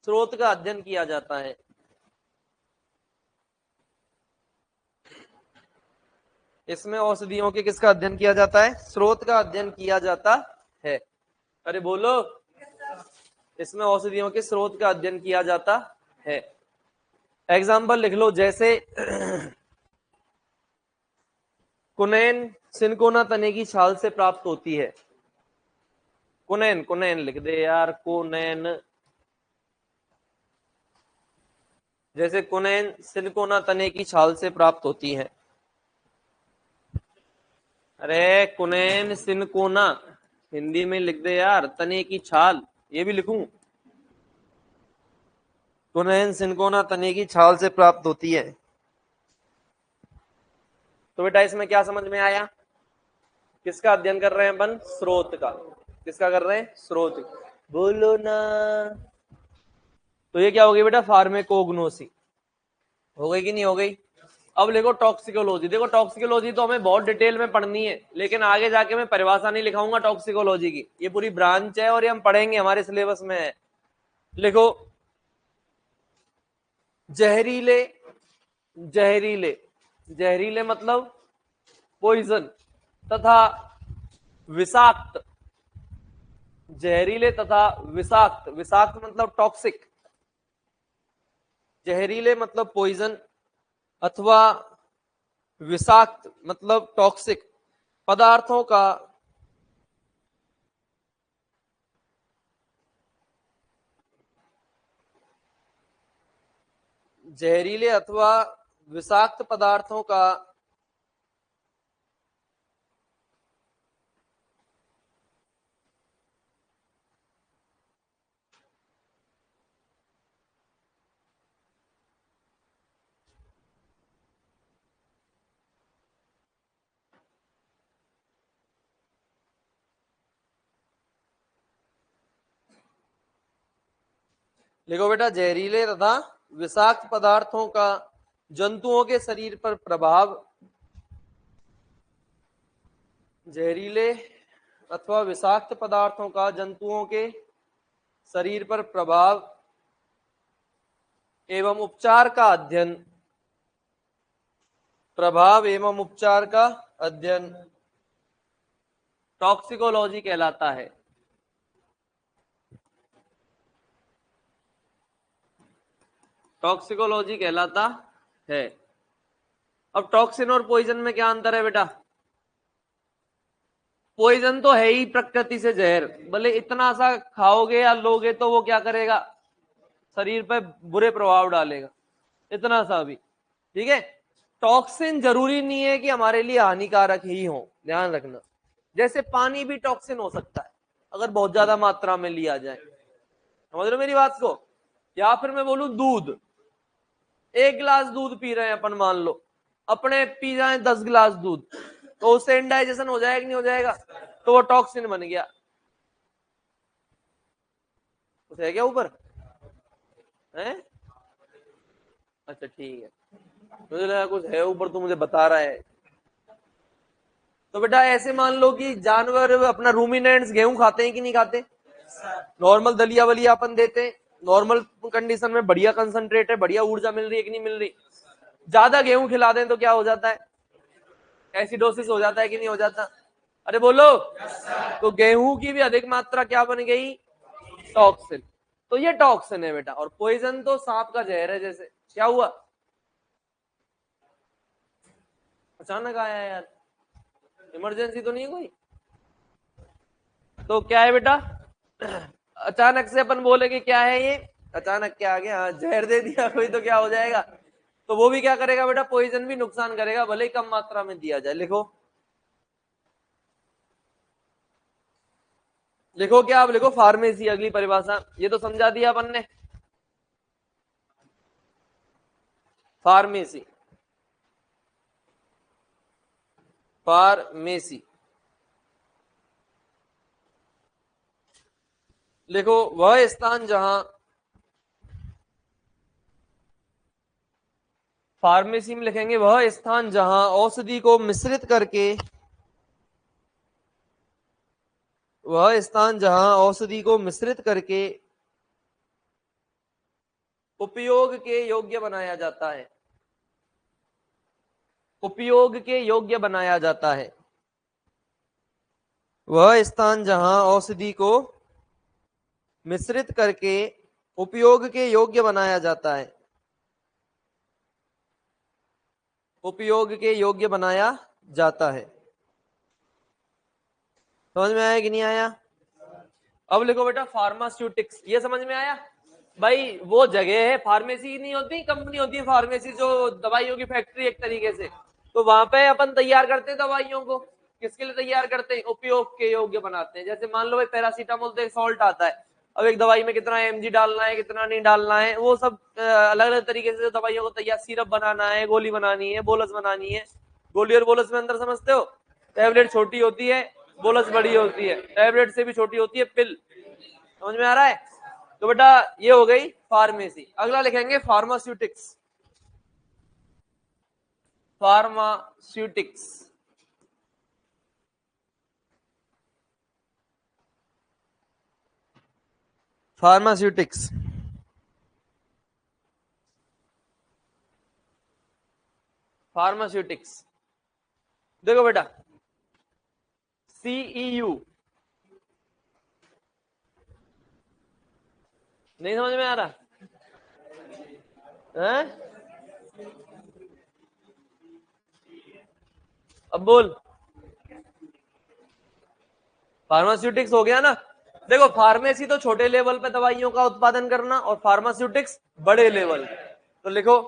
स्रोत का अध्ययन किया जाता है। इसमें औषधियों के किसका अध्ययन किया जाता है? स्रोत का अध्ययन किया जाता है। अरे बोलो। इसमें औषधियों के स्रोत का अध्ययन किया जाता है। एग्जाम्पल लिख लो, जैसे कुनैन सिनकोना तने की छाल से प्राप्त होती है। कुनैन, कुनैन लिख दे यार, कुनैन। जैसे कुनैन सिनकोना तने की छाल से प्राप्त होती है। अरे कुनैन सिनकोना हिंदी में लिख दे यार, तने की छाल, ये भी लिखूं? कुनैन सिनकोना तने की छाल से प्राप्त होती है। तो बेटा इसमें क्या समझ में आया? किसका अध्ययन कर रहे हैं अपन? स्रोत का। किसका कर रहे हैं? स्रोत। बोलो ना। तो ये क्या हो गई बेटा? फार्मेकोग्नोसी हो गई कि नहीं हो गई? अब देखो टॉक्सिकोलॉजी। देखो टॉक्सिकोलॉजी तो हमें बहुत डिटेल में पढ़नी है, लेकिन आगे जाके मैं परिभाषा नहीं लिखाऊंगा टॉक्सिकोलॉजी की, ये पूरी ब्रांच है और ये हम पढ़ेंगे, हमारे सिलेबस में है। लिखो जहरीले, जहरीले, जहरीले मतलब पॉइजन, तथा विषाक्त, जहरीले तथा विषाक्त, विषाक्त मतलब टॉक्सिक, जहरीले मतलब पॉइजन अथवा विषाक्त मतलब टॉक्सिक पदार्थों का जहरीले अथवा विषाक्त पदार्थों का लिखो बेटा, जहरीले तथा विषाक्त पदार्थों का जंतुओं के शरीर पर प्रभाव, जहरीले अथवा विषाक्त पदार्थों का जंतुओं के शरीर पर प्रभाव एवं उपचार का अध्ययन, प्रभाव एवं उपचार का अध्ययन टॉक्सिकोलॉजी कहलाता है। टॉक्सिकोलॉजी कहलाता है। अब टॉक्सिन और पॉइजन में क्या अंतर है बेटा? पॉइजन तो है ही प्रकृति से जहर, भले इतना सा खाओगे या लोगे तो वो क्या करेगा? शरीर पर बुरे प्रभाव डालेगा, इतना सा भी। ठीक है। टॉक्सिन जरूरी नहीं है कि हमारे लिए हानिकारक ही हो, ध्यान रखना। जैसे पानी भी टॉक्सिन हो सकता है अगर बहुत ज्यादा मात्रा में लिया जाए, समझ रहे हो मेरी बात को? या फिर मैं बोलूं दूध, एक गिलास दूध पी रहे हैं अपन, मान लो अपने पी जाए 10 गिलास दूध, तो उससे इंडाइजेशन हो जाएगा कि नहीं हो जाएगा? तो वो टॉक्सिन बन गया। कुछ है क्या ऊपर? है? अच्छा ठीक है, मुझे लगा कुछ है ऊपर तो मुझे बता रहा है। तो बेटा ऐसे मान लो कि जानवर अपना रूमिनेंट्स गेहूं खाते हैं कि नहीं खाते, नॉर्मल दलिया वलिया अपन देते हैं, नॉर्मल कंडीशन में बढ़िया कंसंट्रेट है, बढ़िया ऊर्जा मिल रही है कि नहीं मिल रही, ज्यादा गेहूं खिला दें तो क्या हो जाता है, एसिडोसिस हो जाता है कि नहीं हो जाता, अरे बोलो। तो गेहूं की भी अधिक मात्रा क्या बन गई, टॉक्सिन। तो ये टॉक्सिन है बेटा, और पॉइजन तो सांप का जहर है जैसे। क्या हुआ, अचानक आया यार, इमरजेंसी तो नहीं है कोई। तो क्या है बेटा, अचानक से अपन बोले कि क्या है ये, अचानक क्या आ गया, हाँ, जहर दे दिया कोई तो क्या हो जाएगा। तो वो भी क्या करेगा बेटा, पॉइजन भी नुकसान करेगा, भले ही कम मात्रा में दिया जाए। लिखो, लिखो क्या, आप लिखो फार्मेसी, अगली परिभाषा। ये तो समझा दिया अपन ने, फार्मेसी, फार्मेसी। लिखो, वह स्थान जहां, फार्मेसी में लिखेंगे वह स्थान जहां औषधि को मिश्रित करके, वह स्थान जहां औषधि को मिश्रित करके उपयोग के योग्य बनाया जाता है, उपयोग के योग्य बनाया जाता है, वह स्थान जहां औषधि को मिश्रित करके उपयोग के योग्य बनाया जाता है, उपयोग के योग्य बनाया जाता है। समझ में आया कि नहीं आया। अब लिखो बेटा फार्मास्यूटिक्स, ये समझ में आया भाई। वो जगह है, फार्मेसी नहीं होती, कंपनी होती है फार्मेसी, जो दवाइयों की फैक्ट्री एक तरीके से। तो वहां पे अपन तैयार करते हैं दवाइयों को, किसके लिए तैयार करते हैं, उपयोग के योग्य बनाते हैं। जैसे मान लो भाई पैरासीटामोल तो एक सॉल्ट आता है, अब एक दवाई में कितना एमजी डालना है, कितना नहीं डालना है, वो सब अलग अलग तरीके से दवाइयों को तैयार, सिरप बनाना है, गोली बनानी है, बोलस बनानी है। गोली और बोलस में अंदर समझते हो, टैबलेट छोटी होती है, बोलस बड़ी होती है, टैबलेट से भी छोटी होती है पिल। समझ में आ रहा है। तो बेटा ये हो गई फार्मेसी। अगला लिखेंगे फार्मास्यूटिक्स, फार्मास्यूटिक्स, फार्मास्यूटिक्स। फार्मास्यूटिक्स देखो बेटा, सीईयू, नहीं समझ में आ रहा है? अब बोल, फार्मास्यूटिक्स हो गया ना। देखो फार्मेसी तो छोटे लेवल पे दवाइयों का उत्पादन करना, और फार्मास्यूटिक्स बड़े लेवल। तो लिखो,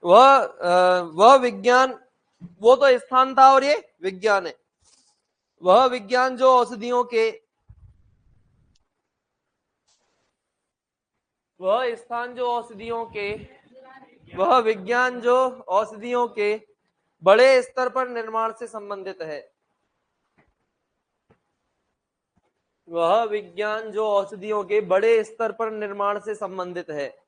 वह विज्ञान, वो तो स्थान था और ये विज्ञान है। वह विज्ञान जो औषधियों के, वह स्थान जो औषधियों के, वह विज्ञान जो औषधियों के बड़े स्तर पर निर्माण से संबंधित है, वह विज्ञान जो औषधियों के बड़े स्तर पर निर्माण से संबंधित है,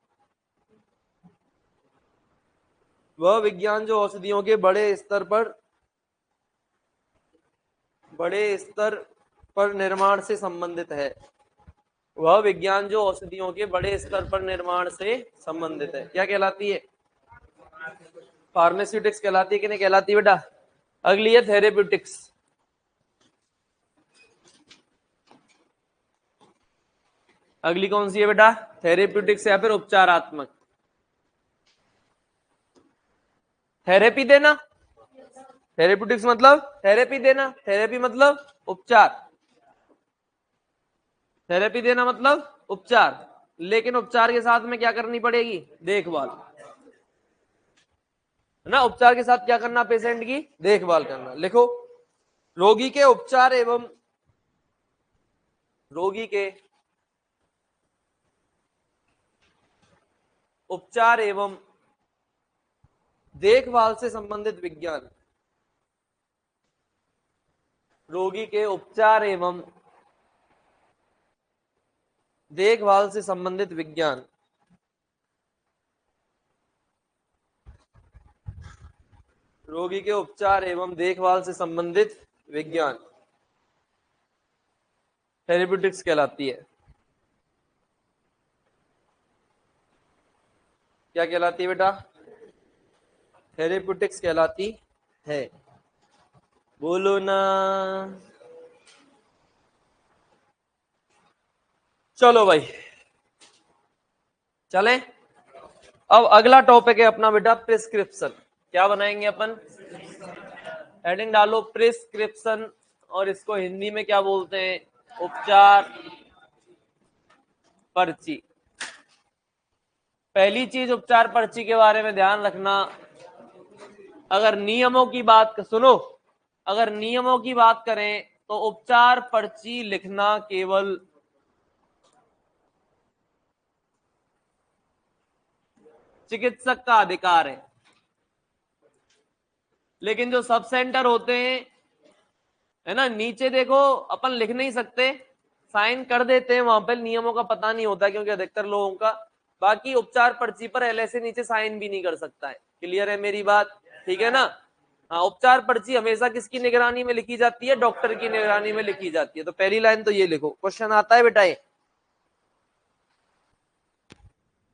वह विज्ञान जो औषधियों के बड़े स्तर पर निर्माण से संबंधित है, वह विज्ञान जो औषधियों के बड़े स्तर पर निर्माण से संबंधित है। क्या कहलाती है, फार्मास्यूटिक्स कहलाती है कि नहीं कहलाती बेटा। अगली है थेरेप्यूटिक्स। अगली कौन सी है बेटा, थेरेप्यूटिक्स या फिर उपचारात्मक। थेरेपी देना, थेरेप्यूटिक्स मतलब थेरेपी देना, थेरेपी मतलब उपचार, थेरेपी देना मतलब उपचार। लेकिन उपचार के साथ में क्या करनी पड़ेगी, देखभाल, है ना। उपचार के साथ क्या करना, पेशेंट की देखभाल करना। लिखो, रोगी के उपचार एवं, रोगी के उपचार एवं देखभाल से संबंधित विज्ञान, रोगी के उपचार एवं देखभाल से संबंधित विज्ञान, रोगी के उपचार एवं देखभाल से संबंधित विज्ञान थेरेप्यूटिक्स कहलाती है। क्या कहलाती है बेटा? थेरेप्यूटिक्स कहलाती है। बोलो ना। चलो भाई चलें। अब अगला टॉपिक है अपना बेटा प्रिस्क्रिप्शन। क्या बनाएंगे अपन? हेडिंग डालो प्रिस्क्रिप्शन, और इसको हिंदी में क्या बोलते हैं? उपचार पर्ची। पहली चीज उपचार पर्ची के बारे में ध्यान रखना, अगर नियमों की बात सुनो, अगर नियमों की बात करें तो उपचार पर्ची लिखना केवल चिकित्सक का अधिकार लेकिन जो सब सेंटर होते हैं, है ना, नीचे देखो अपन लिख नहीं सकते, साइन कर देते हैं, वहां पर नियमों का पता नहीं होता क्योंकि अधिकतर लोगों का। बाकी उपचार पर्ची पर एलएसए नीचे साइन भी नहीं कर सकता है। क्लियर है मेरी बात? ठीक है ना? हाँ, उपचार पर्ची हमेशा किसकी निगरानी में लिखी जाती है? डॉक्टर की निगरानी में लिखी जाती है। तो पहली लाइन तो ये लिखो, क्वेश्चन आता है बेटा। ये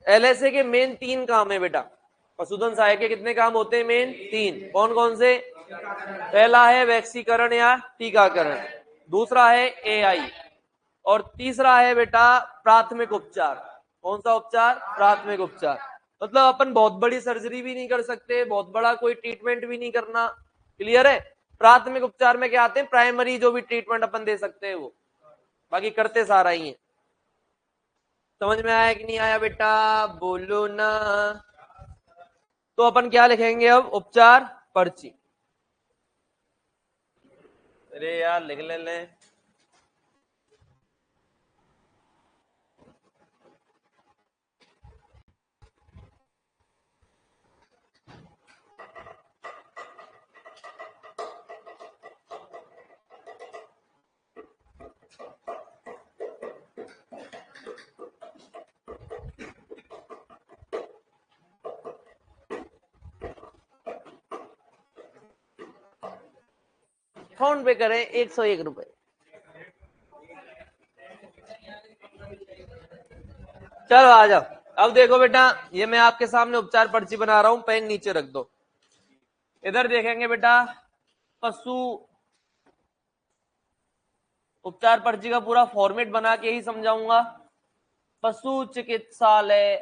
एलएसए के मेन 3 काम है बेटा। पशुधन सहायक के कितने काम होते हैं? मेन 3। कौन कौन से? पहला है वैक्सीकरण या टीकाकरण, दूसरा है एआई, और तीसरा है बेटा प्राथमिक उपचार। कौन सा उपचार? प्राथमिक उपचार। मतलब अपन बहुत बड़ी सर्जरी भी नहीं कर सकते, बहुत बड़ा कोई ट्रीटमेंट भी नहीं करना। क्लियर है? प्राथमिक उपचार में क्या आते हैं? प्राइमरी जो भी ट्रीटमेंट अपन दे सकते हैं वो, बाकी करते सारा ही है। समझ में आया कि नहीं आया बेटा? बोलो ना। तो अपन क्या लिखेंगे अब? उपचार पर्ची। अरे यार लिख ले। फोन पे करें 101 रुपए। चलो आ जाओ। अब देखो बेटा, ये मैं आपके सामने उपचार पर्ची बना रहा हूं, पेन नीचे रख दो। इधर देखेंगे बेटा, पशु उपचार पर्ची का पूरा फॉर्मेट बना के ही समझाऊंगा। पशु चिकित्सालय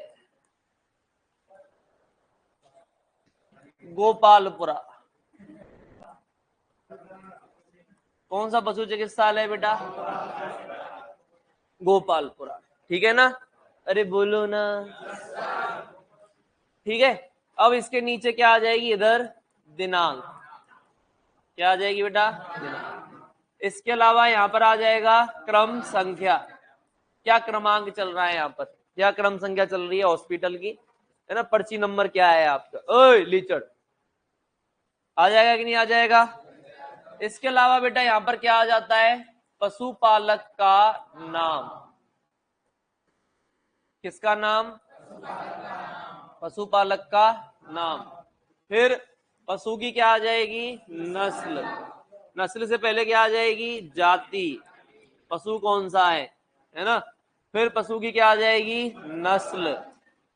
गोपालपुरा। कौन सा पशु चिकित्सालय बेटा? गोपालपुरा। ठीक है ना? अरे बोलो ना। ठीक है। अब इसके नीचे क्या आ जाएगी? इधर दिनांक। क्या आ जाएगी बेटा? दिनांक। इसके अलावा यहाँ पर आ जाएगा क्रम संख्या। क्या क्रमांक चल रहा है यहाँ पर? क्या क्रम संख्या चल रही है हॉस्पिटल की, है ना? पर्ची नंबर क्या है आपका? ओए लीचड़, आ जाएगा कि नहीं आ जाएगा? इसके अलावा बेटा यहाँ पर क्या आ जाता है? पशुपालक का नाम। किसका नाम? पशुपालक का नाम। फिर पशु की क्या आ जाएगी? नस्ल। नस्ल से पहले क्या आ जाएगी? जाति, पशु कौन सा है ना? फिर पशु की क्या आ जाएगी? नस्ल।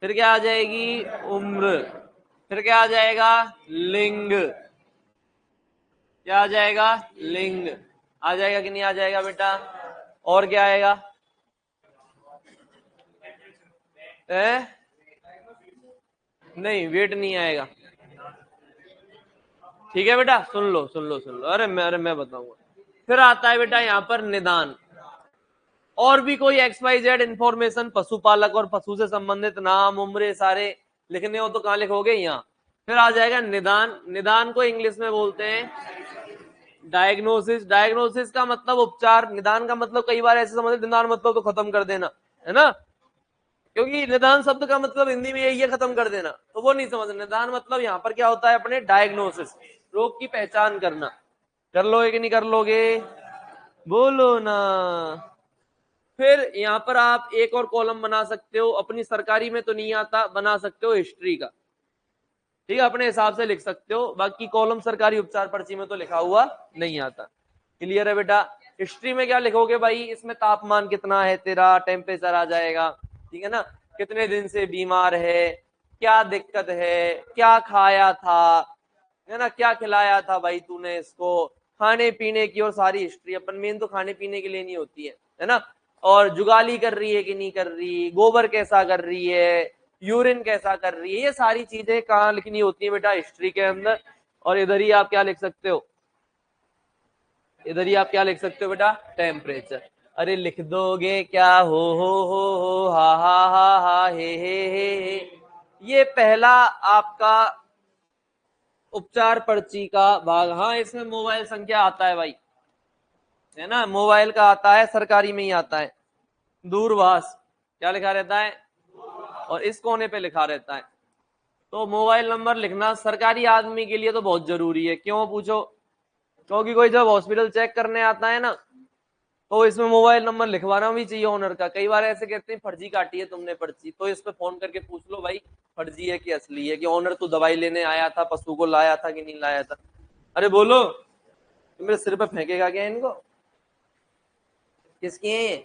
फिर क्या आ जाएगी? उम्र। फिर क्या आ जाएगा? लिंग। क्या आ जाएगा? लिंग। आ जाएगा कि नहीं आ जाएगा बेटा? और क्या आएगा? नहीं, वेट नहीं आएगा। ठीक है बेटा, सुन लो सुन लो सुन लो। अरे मैं बताऊंगा। फिर आता है बेटा यहाँ पर निदान। और भी कोई XYZ इंफॉर्मेशन, पशुपालक और पशु से संबंधित नाम, उम्र, सारे लिखने हो तो कहाँ लिखोगे? यहाँ। फिर आ जाएगा निदान। निदान को इंग्लिश में बोलते हैं डायग्नोसिस। डायग्नोसिस का मतलब उपचार, निदान का मतलब कई बार ऐसे समझते निदान मतलब तो खत्म कर देना, है ना? क्योंकि निदान शब्द का मतलब हिंदी में यही है, खत्म कर देना, तो वो नहीं समझ। निदान मतलब यहाँ पर क्या होता है? अपने डायग्नोसिस, रोग की पहचान करना। कर लोगे कि नहीं कर लोगे? बोलो ना। फिर यहाँ पर आप एक और कॉलम बना सकते हो, अपनी सरकारी में तो नहीं आता, बना सकते हो हिस्ट्री का। ठीक है, अपने हिसाब से लिख सकते हो। बाकी कॉलम सरकारी उपचार पर्ची में तो लिखा हुआ नहीं आता। क्लियर है बेटा। हिस्ट्री में क्या लिखोगे भाई, इसमें तापमान कितना है तेरा, टेम्परेचर आ जाएगा, ठीक है ना, कितने दिन से बीमार है, क्या दिक्कत है, क्या खाया था, है ना, क्या खिलाया था भाई तूने इसको, खाने पीने की और सारी हिस्ट्री। अपन मेन तो खाने पीने के लिए नहीं होती है ना, और जुगाली कर रही है कि नहीं कर रही, गोबर कैसा कर रही है, यूरिन कैसा कर रही है, ये सारी चीजें कहाँ लिखनी होती है बेटा, हिस्ट्री के अंदर। और इधर ही आप क्या लिख सकते हो, इधर ही आप क्या लिख सकते हो बेटा, टेम्परेचर। अरे लिख दोगे क्या, हो हा हे। ये पहला आपका उपचार पर्ची का भाग। हाँ, इसमें मोबाइल संख्या आता है भाई, है ना, मोबाइल का आता है, सरकारी में ही आता है। दूरभाष क्या लिखा रहता है, और इस कोने पे लिखा रहता है। तो मोबाइल नंबर लिखना सरकारी आदमी के लिए तो बहुत जरूरी है। क्यों पूछो, क्योंकि कोई जब हॉस्पिटल चेक करने आता है ना, तो इसमें मोबाइल नंबर लिखवाना भी चाहिए ऑनर का। कई बार ऐसे कहते हैं फर्जी काटी है तुमने पर्ची, तो इस पे फोन करके पूछ लो भाई फर्जी है कि असली है, कि ऑनर तू दवाई लेने आया था, पशु को लाया था कि नहीं लाया था। अरे बोलो, मेरे सिर पे फेंकेगा क्या इनको, किसकी है ये,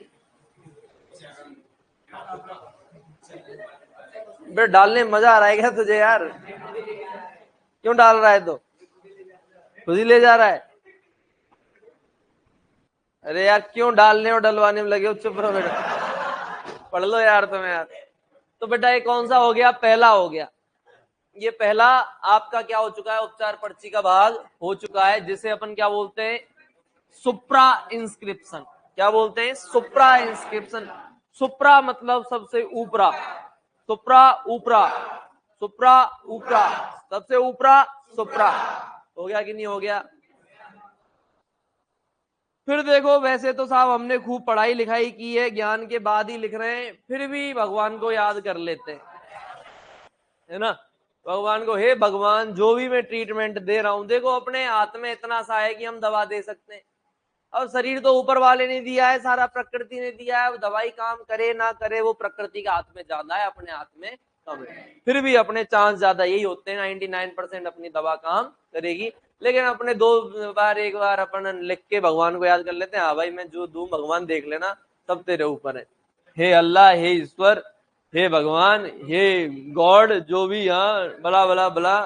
बेटा डालने में मजा आ रहा है क्या तुझे यार, क्यों डाल रहा है, तो खुद ही ले जा रहा है। अरे यार क्यों डालने और डलवाने में लगे हो, चुप रहो बेटा, पढ़ लो यार तुम यार। तो बेटा ये कौन सा हो गया, पहला हो गया। ये पहला आपका क्या हो चुका है, उपचार पर्ची का भाग हो चुका है, जिसे अपन क्या बोलते हैं, सुप्रा इंस्क्रिप्शन। क्या बोलते हैं, सुप्रा इंस्क्रिप्शन। सुप्रा मतलब सबसे ऊपरा, सुप्रा ऊपरा, सुप्रा ऊपरा, सबसे ऊपरा सुप्रा। हो गया कि नहीं हो गया। फिर देखो, वैसे तो साहब हमने खूब पढ़ाई लिखाई की है, ज्ञान के बाद ही लिख रहे हैं, फिर भी भगवान को याद कर लेते हैं, है ना। भगवान को, हे भगवान जो भी मैं ट्रीटमेंट दे रहा हूं, देखो अपने हाथ में इतना सा है कि हम दवा दे सकते हैं, और शरीर तो ऊपर वाले ने दिया है, सारा प्रकृति ने दिया है, दवाई काम करे ना करे वो प्रकृति के हाथ में ज्यादा है, अपने हाथ में कम है। फिर भी अपने चांस ज्यादा यही होते हैं, 99% अपनी दवा काम करेगी। लेकिन अपने दो बार एक बार अपन लिख के भगवान को याद कर लेते हैं, हाँ भाई मैं जो दूं भगवान देख लेना, सब तेरे ऊपर है, हे अल्लाह, हे ईश्वर, हे भगवान, हे गॉड, जो भी यहाँ बला बला बला,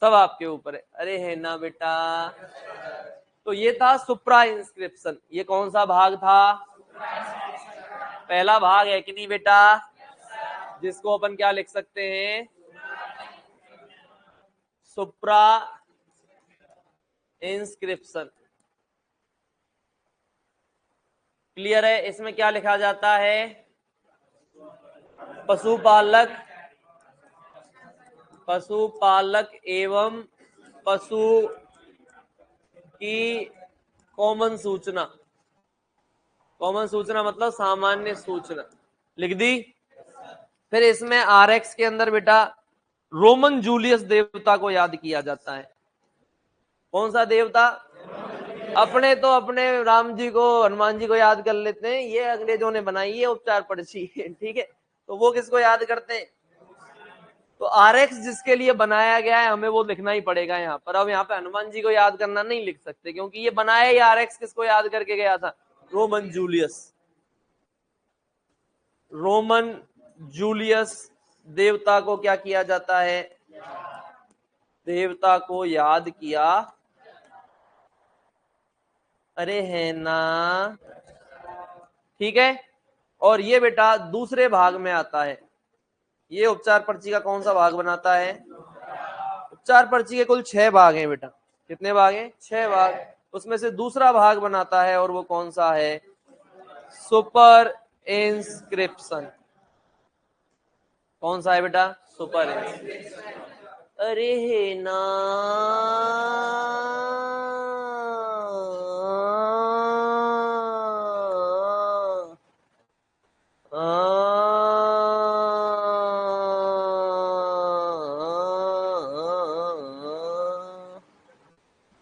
सब आपके ऊपर है। अरे है ना बेटा। तो ये था सुप्रा इंस्क्रिप्शन। ये कौन सा भाग था, पहला भाग है कि नहीं बेटा, जिसको अपन क्या लिख सकते हैं, सुप्रा इंस्क्रिप्शन। क्लियर है। इसमें क्या लिखा जाता है, पशुपालक, पशुपालक एवं पशु की कॉमन सूचना, कॉमन सूचना मतलब सामान्य सूचना लिख दी। फिर इसमें आरएक्स के अंदर बेटा रोमन जूलियस देवता को याद किया जाता है। कौन सा देवता, अपने तो अपने राम जी को, हनुमान जी को याद कर लेते हैं, ये अंग्रेजों ने बनाई है उपचार पर्ची ठीक है, तो वो किसको याद करते हैं, तो आरएक्स जिसके लिए बनाया गया है हमें वो लिखना ही पड़ेगा यहाँ पर। अब यहाँ पे हनुमान जी को याद करना नहीं लिख सकते, क्योंकि ये बनाया ही आरएक्स किसको याद करके गया था, रोमन जूलियस, रोमन जूलियस देवता को क्या किया जाता है, देवता को याद किया, अरे है ना, ठीक है। और ये बेटा दूसरे भाग में आता है। ये उपचार पर्ची का कौन सा भाग बनाता है, उपचार पर्ची के कुल 6 भाग हैं बेटा। कितने भाग हैं, 6 भाग। उसमें से दूसरा भाग बनाता है, और वो कौन सा है, सुपर इंस्क्रिप्शन। कौन सा है बेटा, सुपर इंस्क्रिप्शन। अरे है ना,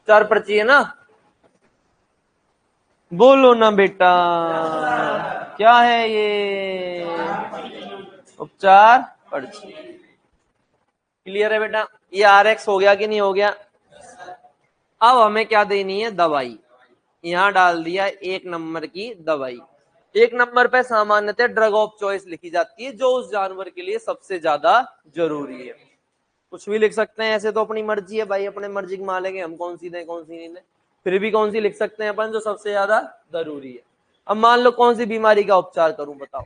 चार पर्ची है ना, बोलो ना बेटा, क्या है ये, उपचार पर्ची। क्लियर है बेटा। ये आरएक्स हो गया कि नहीं हो गया। अब हमें क्या देनी है, दवाई। यहां डाल दिया 1 नंबर की दवाई। 1 नंबर पे सामान्यतः ड्रग ऑफ चॉइस लिखी जाती है, जो उस जानवर के लिए सबसे ज्यादा जरूरी है। कुछ भी लिख सकते हैं, ऐसे तो अपनी मर्जी है भाई, अपने मर्जी की मान लेंगे हम कौन सी दें कौन सी नहीं दें, फिर भी कौन सी लिख सकते हैं अपन जो सबसे ज्यादा जरूरी है। अब मान लो कौन सी बीमारी का उपचार करूं, बताओ।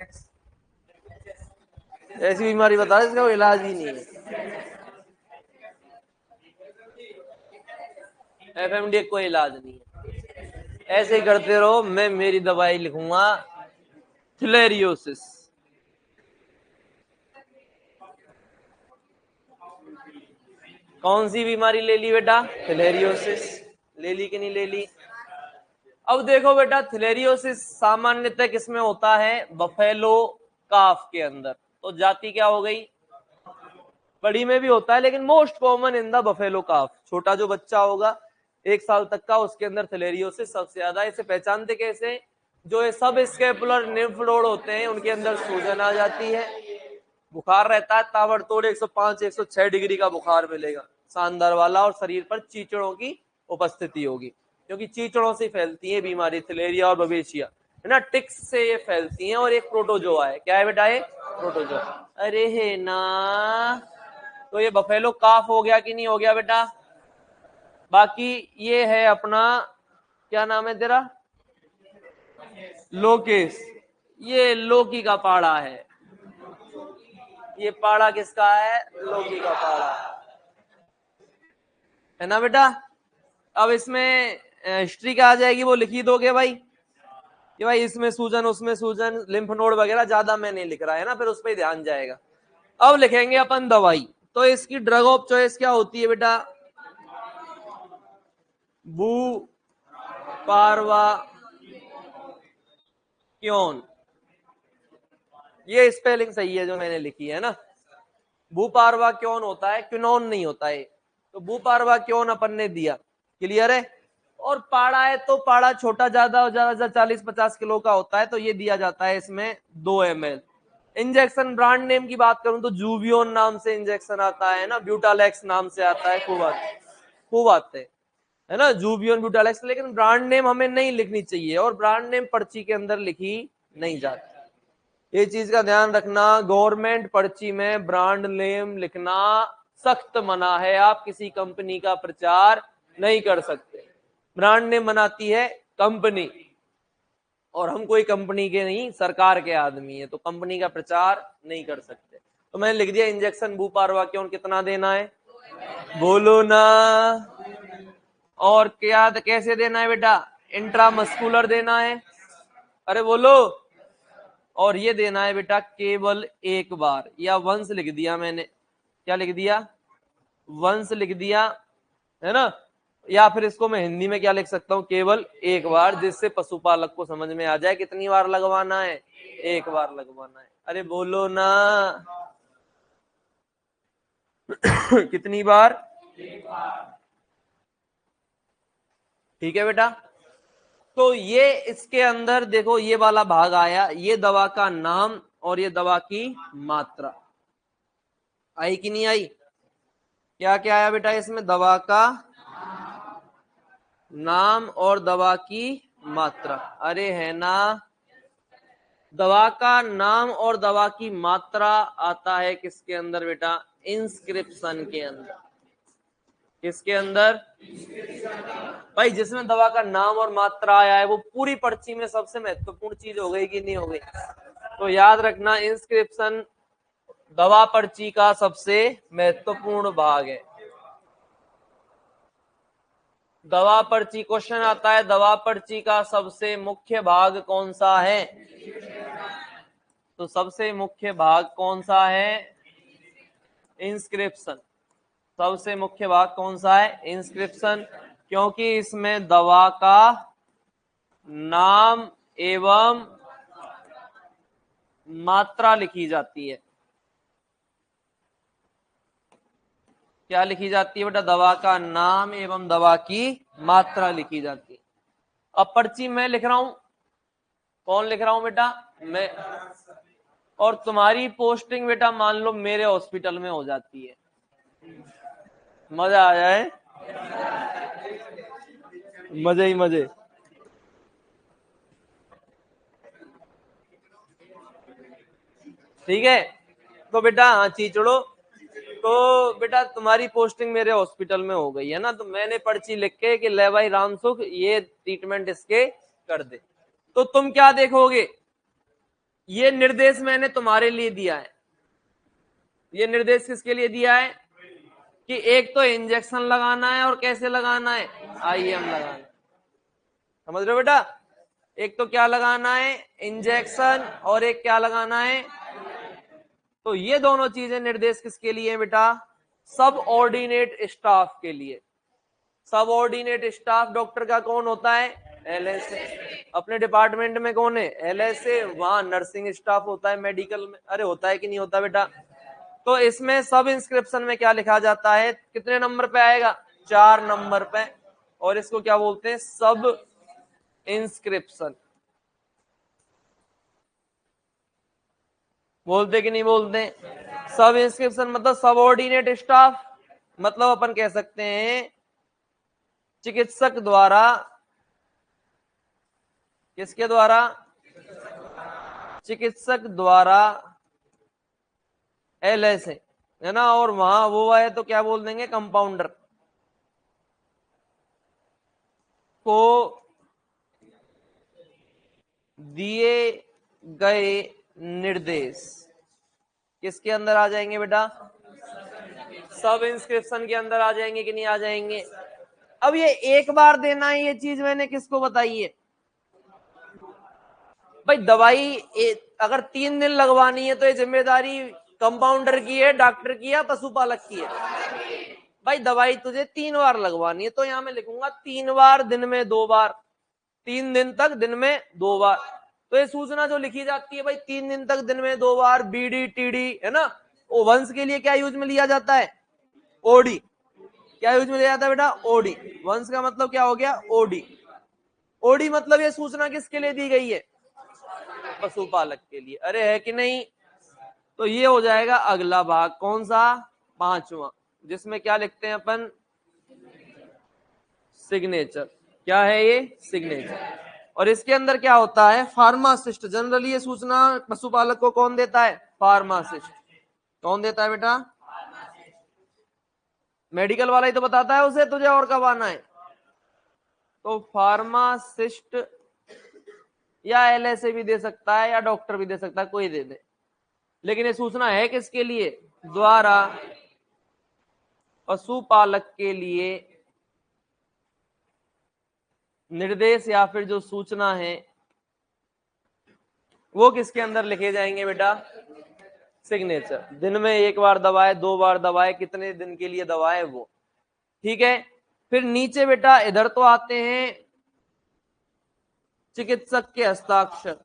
ऐसी बीमारी बता रहे इसका इलाज ही नहीं है, एफएमडी कोई इलाज नहीं है। ऐसे ही करते रहो, मैं मेरी दवाई लिखूंगा फिलेरियोसिस। कौन सी बीमारी ले ली बेटा, फिलेरियोसिस। ले ली कि नहीं ले ली। अब देखो बेटा, थिलेरियोसिस सामान्यतः किसमें होता है, बफेलो काफ के अंदर। तो जाति क्या हो गई, बड़ी में भी होता है, लेकिन most common in the buffalo calf. छोटा जो बच्चा होगा 1 साल तक का, उसके अंदर थिलेरियोसिस सबसे ज्यादा। इसे पहचानते कैसे, जो ये सब स्केपुलर निम्फ नोड होते हैं उनके अंदर सूजन आ जाती है, बुखार रहता है ताबड़तोड़ 105 106 डिग्री का बुखार मिलेगा शानदार वाला, और शरीर पर चीचड़ों की उपस्थिति होगी, क्योंकि चीचड़ों से फैलती है बीमारी थिलेरिया और बवेशिया, है ना, टिक्स से ये फैलती हैं। और एक प्रोटोजोआ है, क्या है बेटा ये, प्रोटोजोआ। अरे है ना, तो ये बफेलो काफ हो गया कि नहीं हो गया बेटा। बाकी ये है अपना, क्या नाम है तेरा, लोकेश। ये लोकी का पाड़ा है, ये पाड़ा किसका है, लोकी का पाड़ा है ना बेटा। अब इसमें हिस्ट्री क्या आ जाएगी, वो लिखी दोगे भाई कि भाई इसमें सूजन उसमें सूजन, लिम्फ नोड वगैरह ज्यादा मैं नहीं लिख रहा है ना, फिर उस पर ध्यान जाएगा। अब लिखेंगे अपन दवाई। तो इसकी ड्रग ऑफ चॉइस क्या होती है बेटा, बू पारवा क्योन। ये स्पेलिंग सही है जो मैंने लिखी है ना, भूपारवा क्योन होता है, क्विनोन नहीं होता है। तो भूपारवा क्योन अपन ने दिया, क्लियर है। और पाड़ा है तो पाड़ा छोटा ज्यादा 40-50 किलो का होता है, तो ये दिया जाता है इसमें 2 ml। इंजेक्शन ब्रांड नेम की बात करूं तो जूबियोन नाम से इंजेक्शन आता है ना, ब्यूटालेक्स नाम से आता है, खूब आते हैं, है ना, जूबियोन ब्यूटालेक्स। लेकिन ब्रांड नेम हमें नहीं लिखनी चाहिए, और ब्रांड नेम पर्ची के अंदर लिखी नहीं जाती। ये चीज का ध्यान रखना, गवर्नमेंट पर्ची में ब्रांड नेम लिखना सख्त मना है। आप किसी कंपनी का प्रचार नहीं कर सकते, ब्रांड नेम बनाती है कंपनी, और हम कोई कंपनी के नहीं, सरकार के आदमी है, तो कंपनी का प्रचार नहीं कर सकते। तो मैंने लिख दिया इंजेक्शन भूपारवा क्यों, कितना देना है, बोलो ना। और क्या कैसे देना है बेटा, इंट्रामस्कुलर देना है, अरे बोलो। और ये देना है बेटा केवल 1 बार, या वंस लिख दिया मैंने, क्या लिख दिया, वंस लिख दिया, है ना। या फिर इसको मैं हिंदी में क्या लिख सकता हूं, केवल 1 बार, जिससे पशुपालक को समझ में आ जाए कितनी बार लगवाना है, 1 बार लगवाना है। अरे बोलो ना कितनी बार, ठीक है बेटा। तो ये इसके अंदर देखो, ये वाला भाग आया, ये दवा का नाम और ये दवा की मात्रा आई कि नहीं आई। क्या क्या आया बेटा इसमें, दवा का नाम और दवा की मात्रा। अरे है ना, दवा का नाम और दवा की मात्रा आता है किसके अंदर बेटा, इंस्क्रिप्शन के अंदर। किसके अंदर भाई, जिसमें दवा का नाम और मात्रा आया है वो पूरी पर्ची में सबसे महत्वपूर्ण चीज हो गई कि नहीं हो गई। तो याद रखना, इंस्क्रिप्शन दवा पर्ची का सबसे महत्वपूर्ण भाग है। दवा पर्ची क्वेश्चन आता है, दवा पर्ची का सबसे मुख्य भाग कौन सा है, तो सबसे मुख्य भाग कौन सा है, इंस्क्रिप्शन। सबसे मुख्य भाग कौन सा है, इंस्क्रिप्शन, क्योंकि इसमें दवा का नाम एवं मात्रा लिखी जाती है। क्या लिखी जाती है बेटा, दवा का नाम एवं दवा की मात्रा लिखी जाती है। अब पर्ची मैं लिख रहा हूं, कौन लिख रहा हूं बेटा, मैं। और तुम्हारी पोस्टिंग बेटा मान लो मेरे हॉस्पिटल में हो जाती है, मजा आ जाए, मजे ही मजे। ठीक है। तो बेटा हाँ चीचड़ो, तो बेटा तुम्हारी पोस्टिंग मेरे हॉस्पिटल में हो गई है ना, तो मैंने पर्ची लिख के कि ले भाई रामसुख ये ट्रीटमेंट इसके कर दे। तो तुम क्या देखोगे, ये निर्देश मैंने तुम्हारे लिए दिया है। ये निर्देश किसके लिए दिया है कि एक तो इंजेक्शन लगाना है और कैसे लगाना है, आईएम लगाना है। समझ रहे हो बेटा, एक तो क्या लगाना है इंजेक्शन और एक क्या लगाना है। तो ये दोनों चीजें निर्देश किसके लिए है बेटा, सब ऑर्डिनेट स्टाफ के लिए। सब ऑर्डिनेट स्टाफ डॉक्टर का कौन होता है, एलएसए। अपने डिपार्टमेंट में कौन है, एलएसए। वहां नर्सिंग स्टाफ होता है मेडिकल में, अरे होता है कि नहीं होता बेटा। तो इसमें सब इंस्क्रिप्शन में क्या लिखा जाता है, कितने नंबर पे आएगा, 4 नंबर पे। और इसको क्या बोलते हैं, सब इंस्क्रिप्शन। बोलते कि नहीं बोलते, सब इंस्क्रिप्शन मतलब सबऑर्डिनेट स्टाफ। मतलब अपन कह सकते हैं चिकित्सक द्वारा, किसके द्वारा, चिकित्सक द्वारा एलएसए है ना, और वहां वो है तो क्या बोल देंगे कंपाउंडर को दिए गए निर्देश किसके अंदर आ जाएंगे बेटा, सब इंस्क्रिप्शन के अंदर आ जाएंगे कि नहीं आ जाएंगे। अब ये एक बार देना है, ये चीज मैंने किसको बताई है भाई, दवाई अगर 3 दिन लगवानी है तो ये जिम्मेदारी कंपाउंडर की है, डॉक्टर की है, पशुपालक की है। भाई दवाई तुझे 3 बार लगवानी है तो यहां मैं लिखूंगा 3 बार, दिन में 2 बार, 3 दिन तक दिन में 2 बार। तो ये सूचना जो लिखी जाती है भाई 3 दिन तक दिन में 2 बार, बीडी टीडी है ना। वो वंश के लिए क्या यूज में लिया जाता है, ओडी। क्या यूज में लिया जाता है बेटा, ओडी। वंश का मतलब क्या हो गया, ओडी। ओडी मतलब ये सूचना किसके लिए दी गई है, पशुपालक के लिए। अरे है कि नहीं। तो ये हो जाएगा अगला भाग, कौन सा, 5वां, जिसमें क्या लिखते हैं अपन, सिग्नेचर। क्या है ये, सिग्नेचर। और इसके अंदर क्या होता है, फार्मासिस्ट। जनरली ये सूचना पशुपालक को कौन देता है, फार्मासिस्ट। कौन देता है बेटा, मेडिकल वाला ही तो बताता है उसे तुझे और कब आना है। तो फार्मासिस्ट या एलएसए भी दे सकता है या डॉक्टर भी दे सकता है, कोई दे दे, लेकिन ये सूचना है किसके लिए, द्वारा पशुपालक के लिए निर्देश या फिर जो सूचना है वो किसके अंदर लिखे जाएंगे बेटा, सिग्नेचर। दिन में 1 बार दवाए, 2 बार दवाए, कितने दिन के लिए दवाए वो, ठीक है। फिर नीचे बेटा इधर तो आते हैं चिकित्सक के हस्ताक्षर।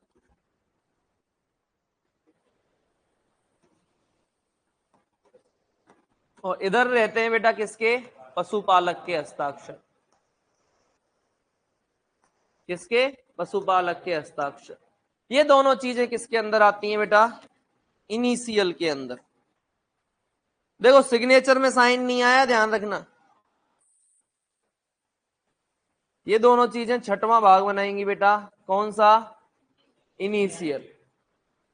और इधर रहते हैं बेटा किसके, पशुपालक के हस्ताक्षर। किसके, पशुपालक के हस्ताक्षर। ये दोनों चीजें किसके अंदर आती हैं बेटा, इनिशियल के अंदर। देखो सिग्नेचर में साइन नहीं आया, ध्यान रखना। ये दोनों चीजें 6वां भाग बनाएंगी बेटा, कौन सा, इनिशियल।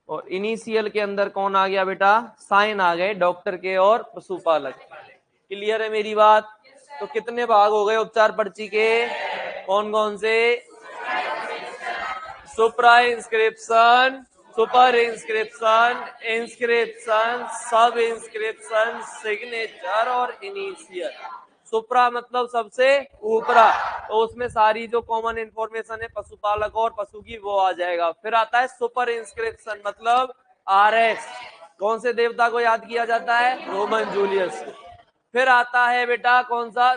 और इनिशियल के अंदर कौन आ गया बेटा, साइन आ गए डॉक्टर के और पशुपालक। क्लियर है मेरी बात। तो कितने भाग हो गए उपचार पर्ची के, कौन कौन से, सुप्रा इंस्क्रिप्शन, सुपर इंस्क्रिप्शन, इंस्क्रिप्शन, सब इंस्क्रिप्शन, सिग्नेचर और इनिशियल। सुप्रा मतलब सबसे ऊपरा, तो उसमें सारी जो कॉमन इंफॉर्मेशन है पशुपालक और पशु की वो आ जाएगा। फिर आता है सुपर इंस्क्रिप्शन मतलब आरएस, कौन से देवता को याद किया जाता है, रोमन जूलियस। फिर आता है बेटा कौन सा,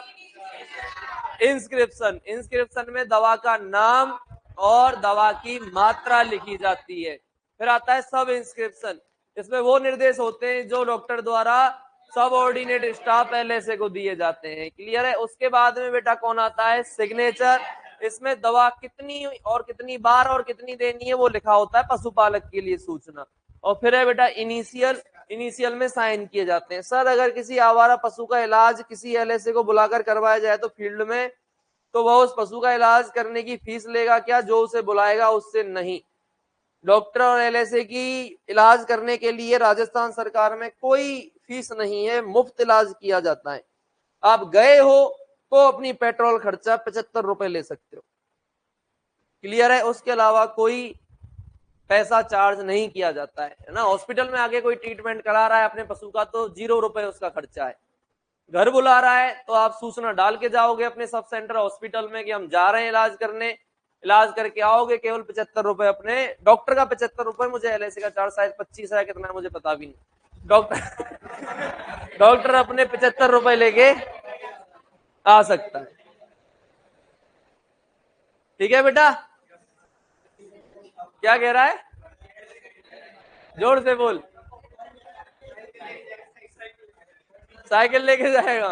इंस्क्रिप्शन। इंस्क्रिप्शन में दवा का नाम और दवा की मात्रा लिखी जाती है। फिर आता है सब इंस्क्रिप्शन, इसमें वो निर्देश होते हैं जो डॉक्टर द्वारा सब ऑर्डिनेट स्टाफ एलएसए को दिए जाते हैं। क्लियर है। उसके बाद में बेटा कौन आता है, सिग्नेचर। इसमें दवा कितनी और कितनी बार और कितनी देनी है वो लिखा होता है पशुपालक के लिए सूचना। और फिर है बेटा इनिशियल, इनिशियल में साइन किए जाते हैं। सर अगर किसी आवारा पशु का इलाज किसी एलएसए को बुलाकर करवाया जाए तो फील्ड में, तो वह उस पशु का इलाज करने की फीस लेगा क्या, जो उसे बुलाएगा उससे नहीं। डॉक्टर और एलएसए की इलाज करने के लिए राजस्थान सरकार में कोई फीस नहीं है, मुफ्त इलाज किया जाता है। आप गए हो तो अपनी पेट्रोल खर्चा 75 रुपए ले सकते हो, क्लियर है। उसके अलावा कोई पैसा चार्ज नहीं किया जाता है ना। हॉस्पिटल में आके कोई ट्रीटमेंट करा रहा है अपने पशु का तो 0 रुपए उसका खर्चा है। घर बुला रहा है तो आप सूचना डाल के जाओगे अपने सब सेंटर हॉस्पिटल में कि हम जा रहे हैं इलाज करने, इलाज करके आओगे, केवल 75 रुपए अपने डॉक्टर का 75 रुपए, मुझे एलआईसी का चार्ज शायद 25 है, कितना मुझे पता भी नहीं। डॉक्टर अपने 75 रुपए लेके आ सकता है, ठीक है बेटा। क्या कह रहा है, जोर से बोल। साइकिल लेके जाएगा,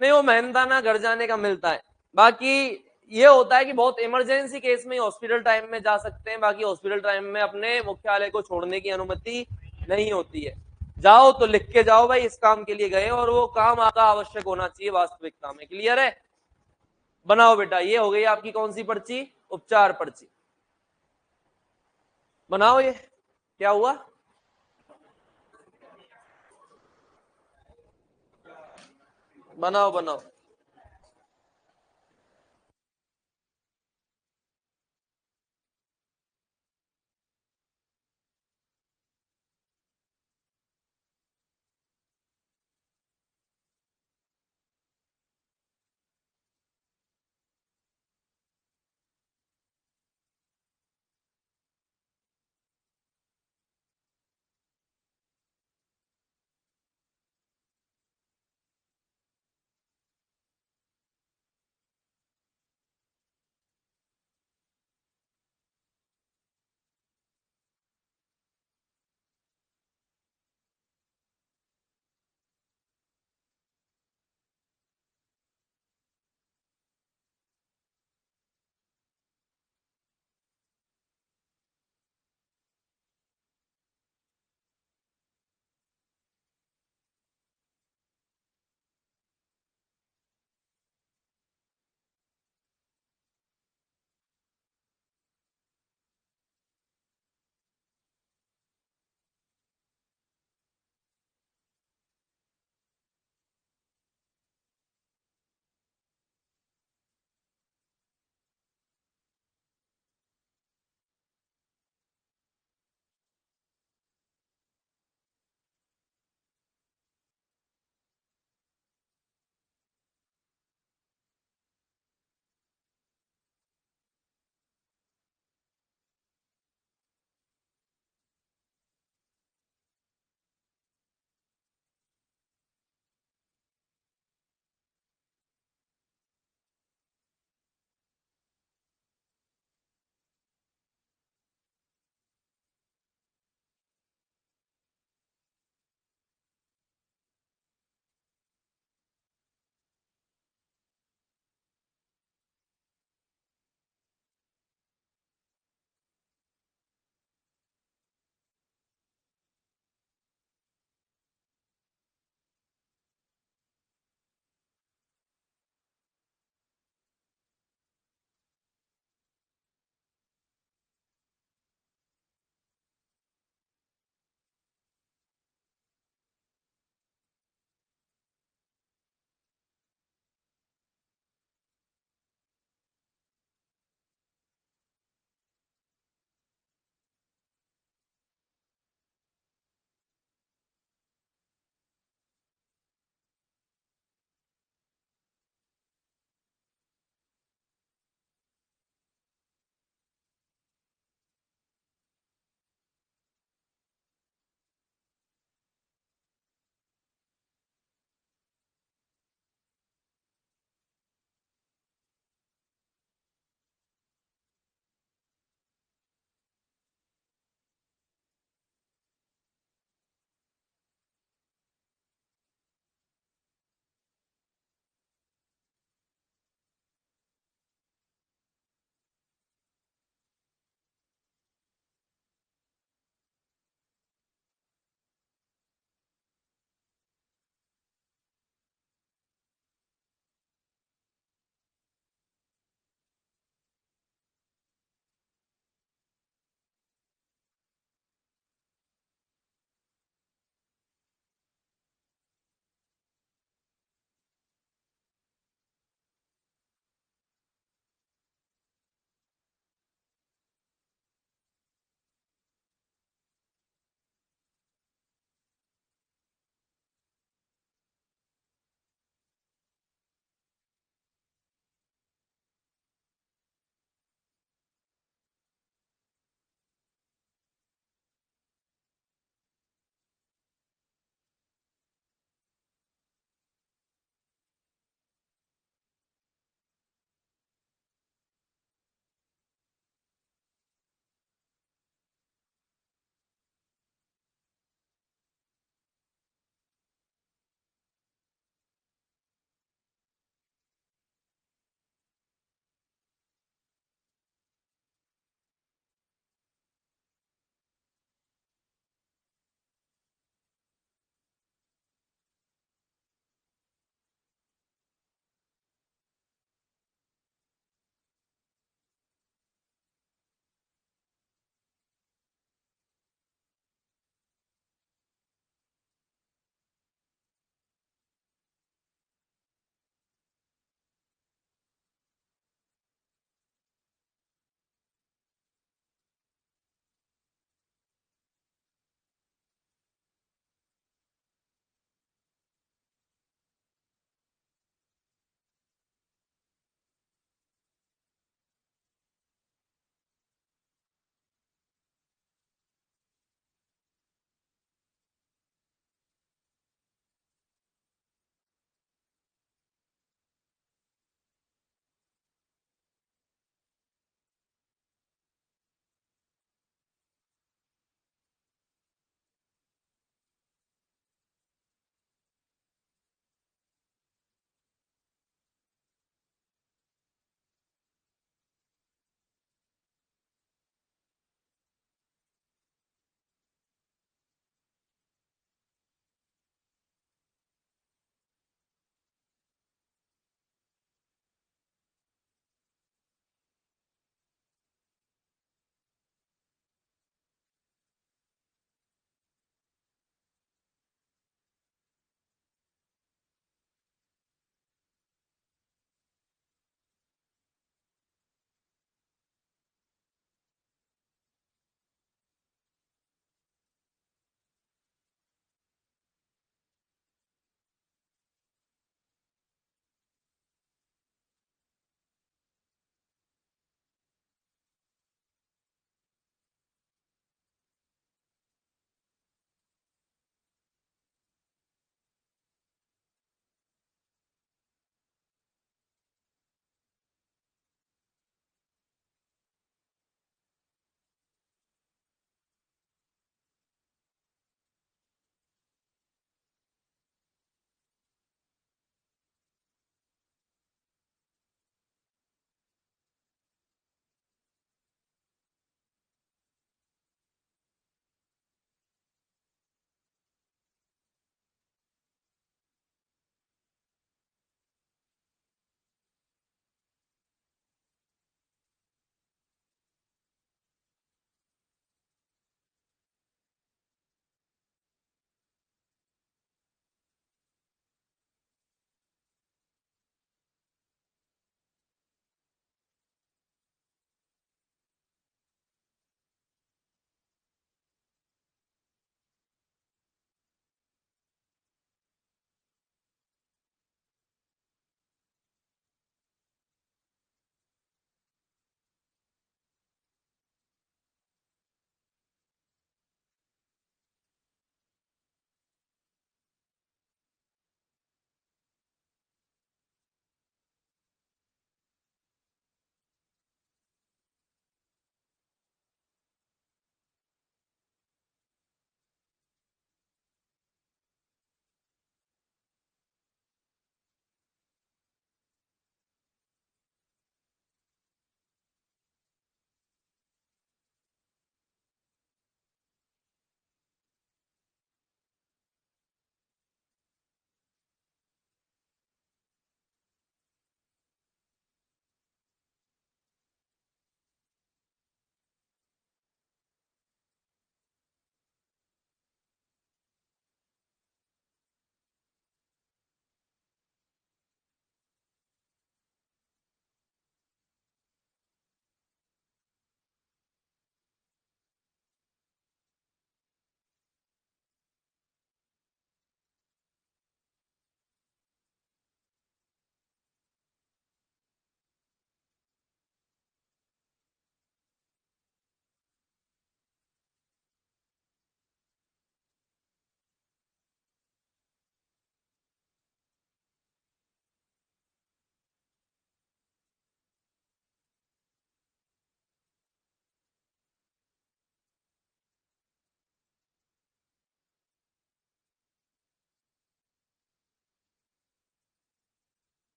नहीं वो मेहनताना घर जाने का मिलता है। बाकी ये होता है कि बहुत इमरजेंसी केस में हॉस्पिटल टाइम में जा सकते हैं, बाकी हॉस्पिटल टाइम में अपने मुख्यालय को छोड़ने की अनुमति नहीं होती है। जाओ तो लिख के जाओ भाई इस काम के लिए गए, और वो काम आपका आवश्यक होना चाहिए वास्तविकता में, क्लियर है। बनाओ बेटा, ये हो गई आपकी कौन सी पर्ची, उपचार पर्ची। बनाओ, ये क्या हुआ, बनाओ बनाओ।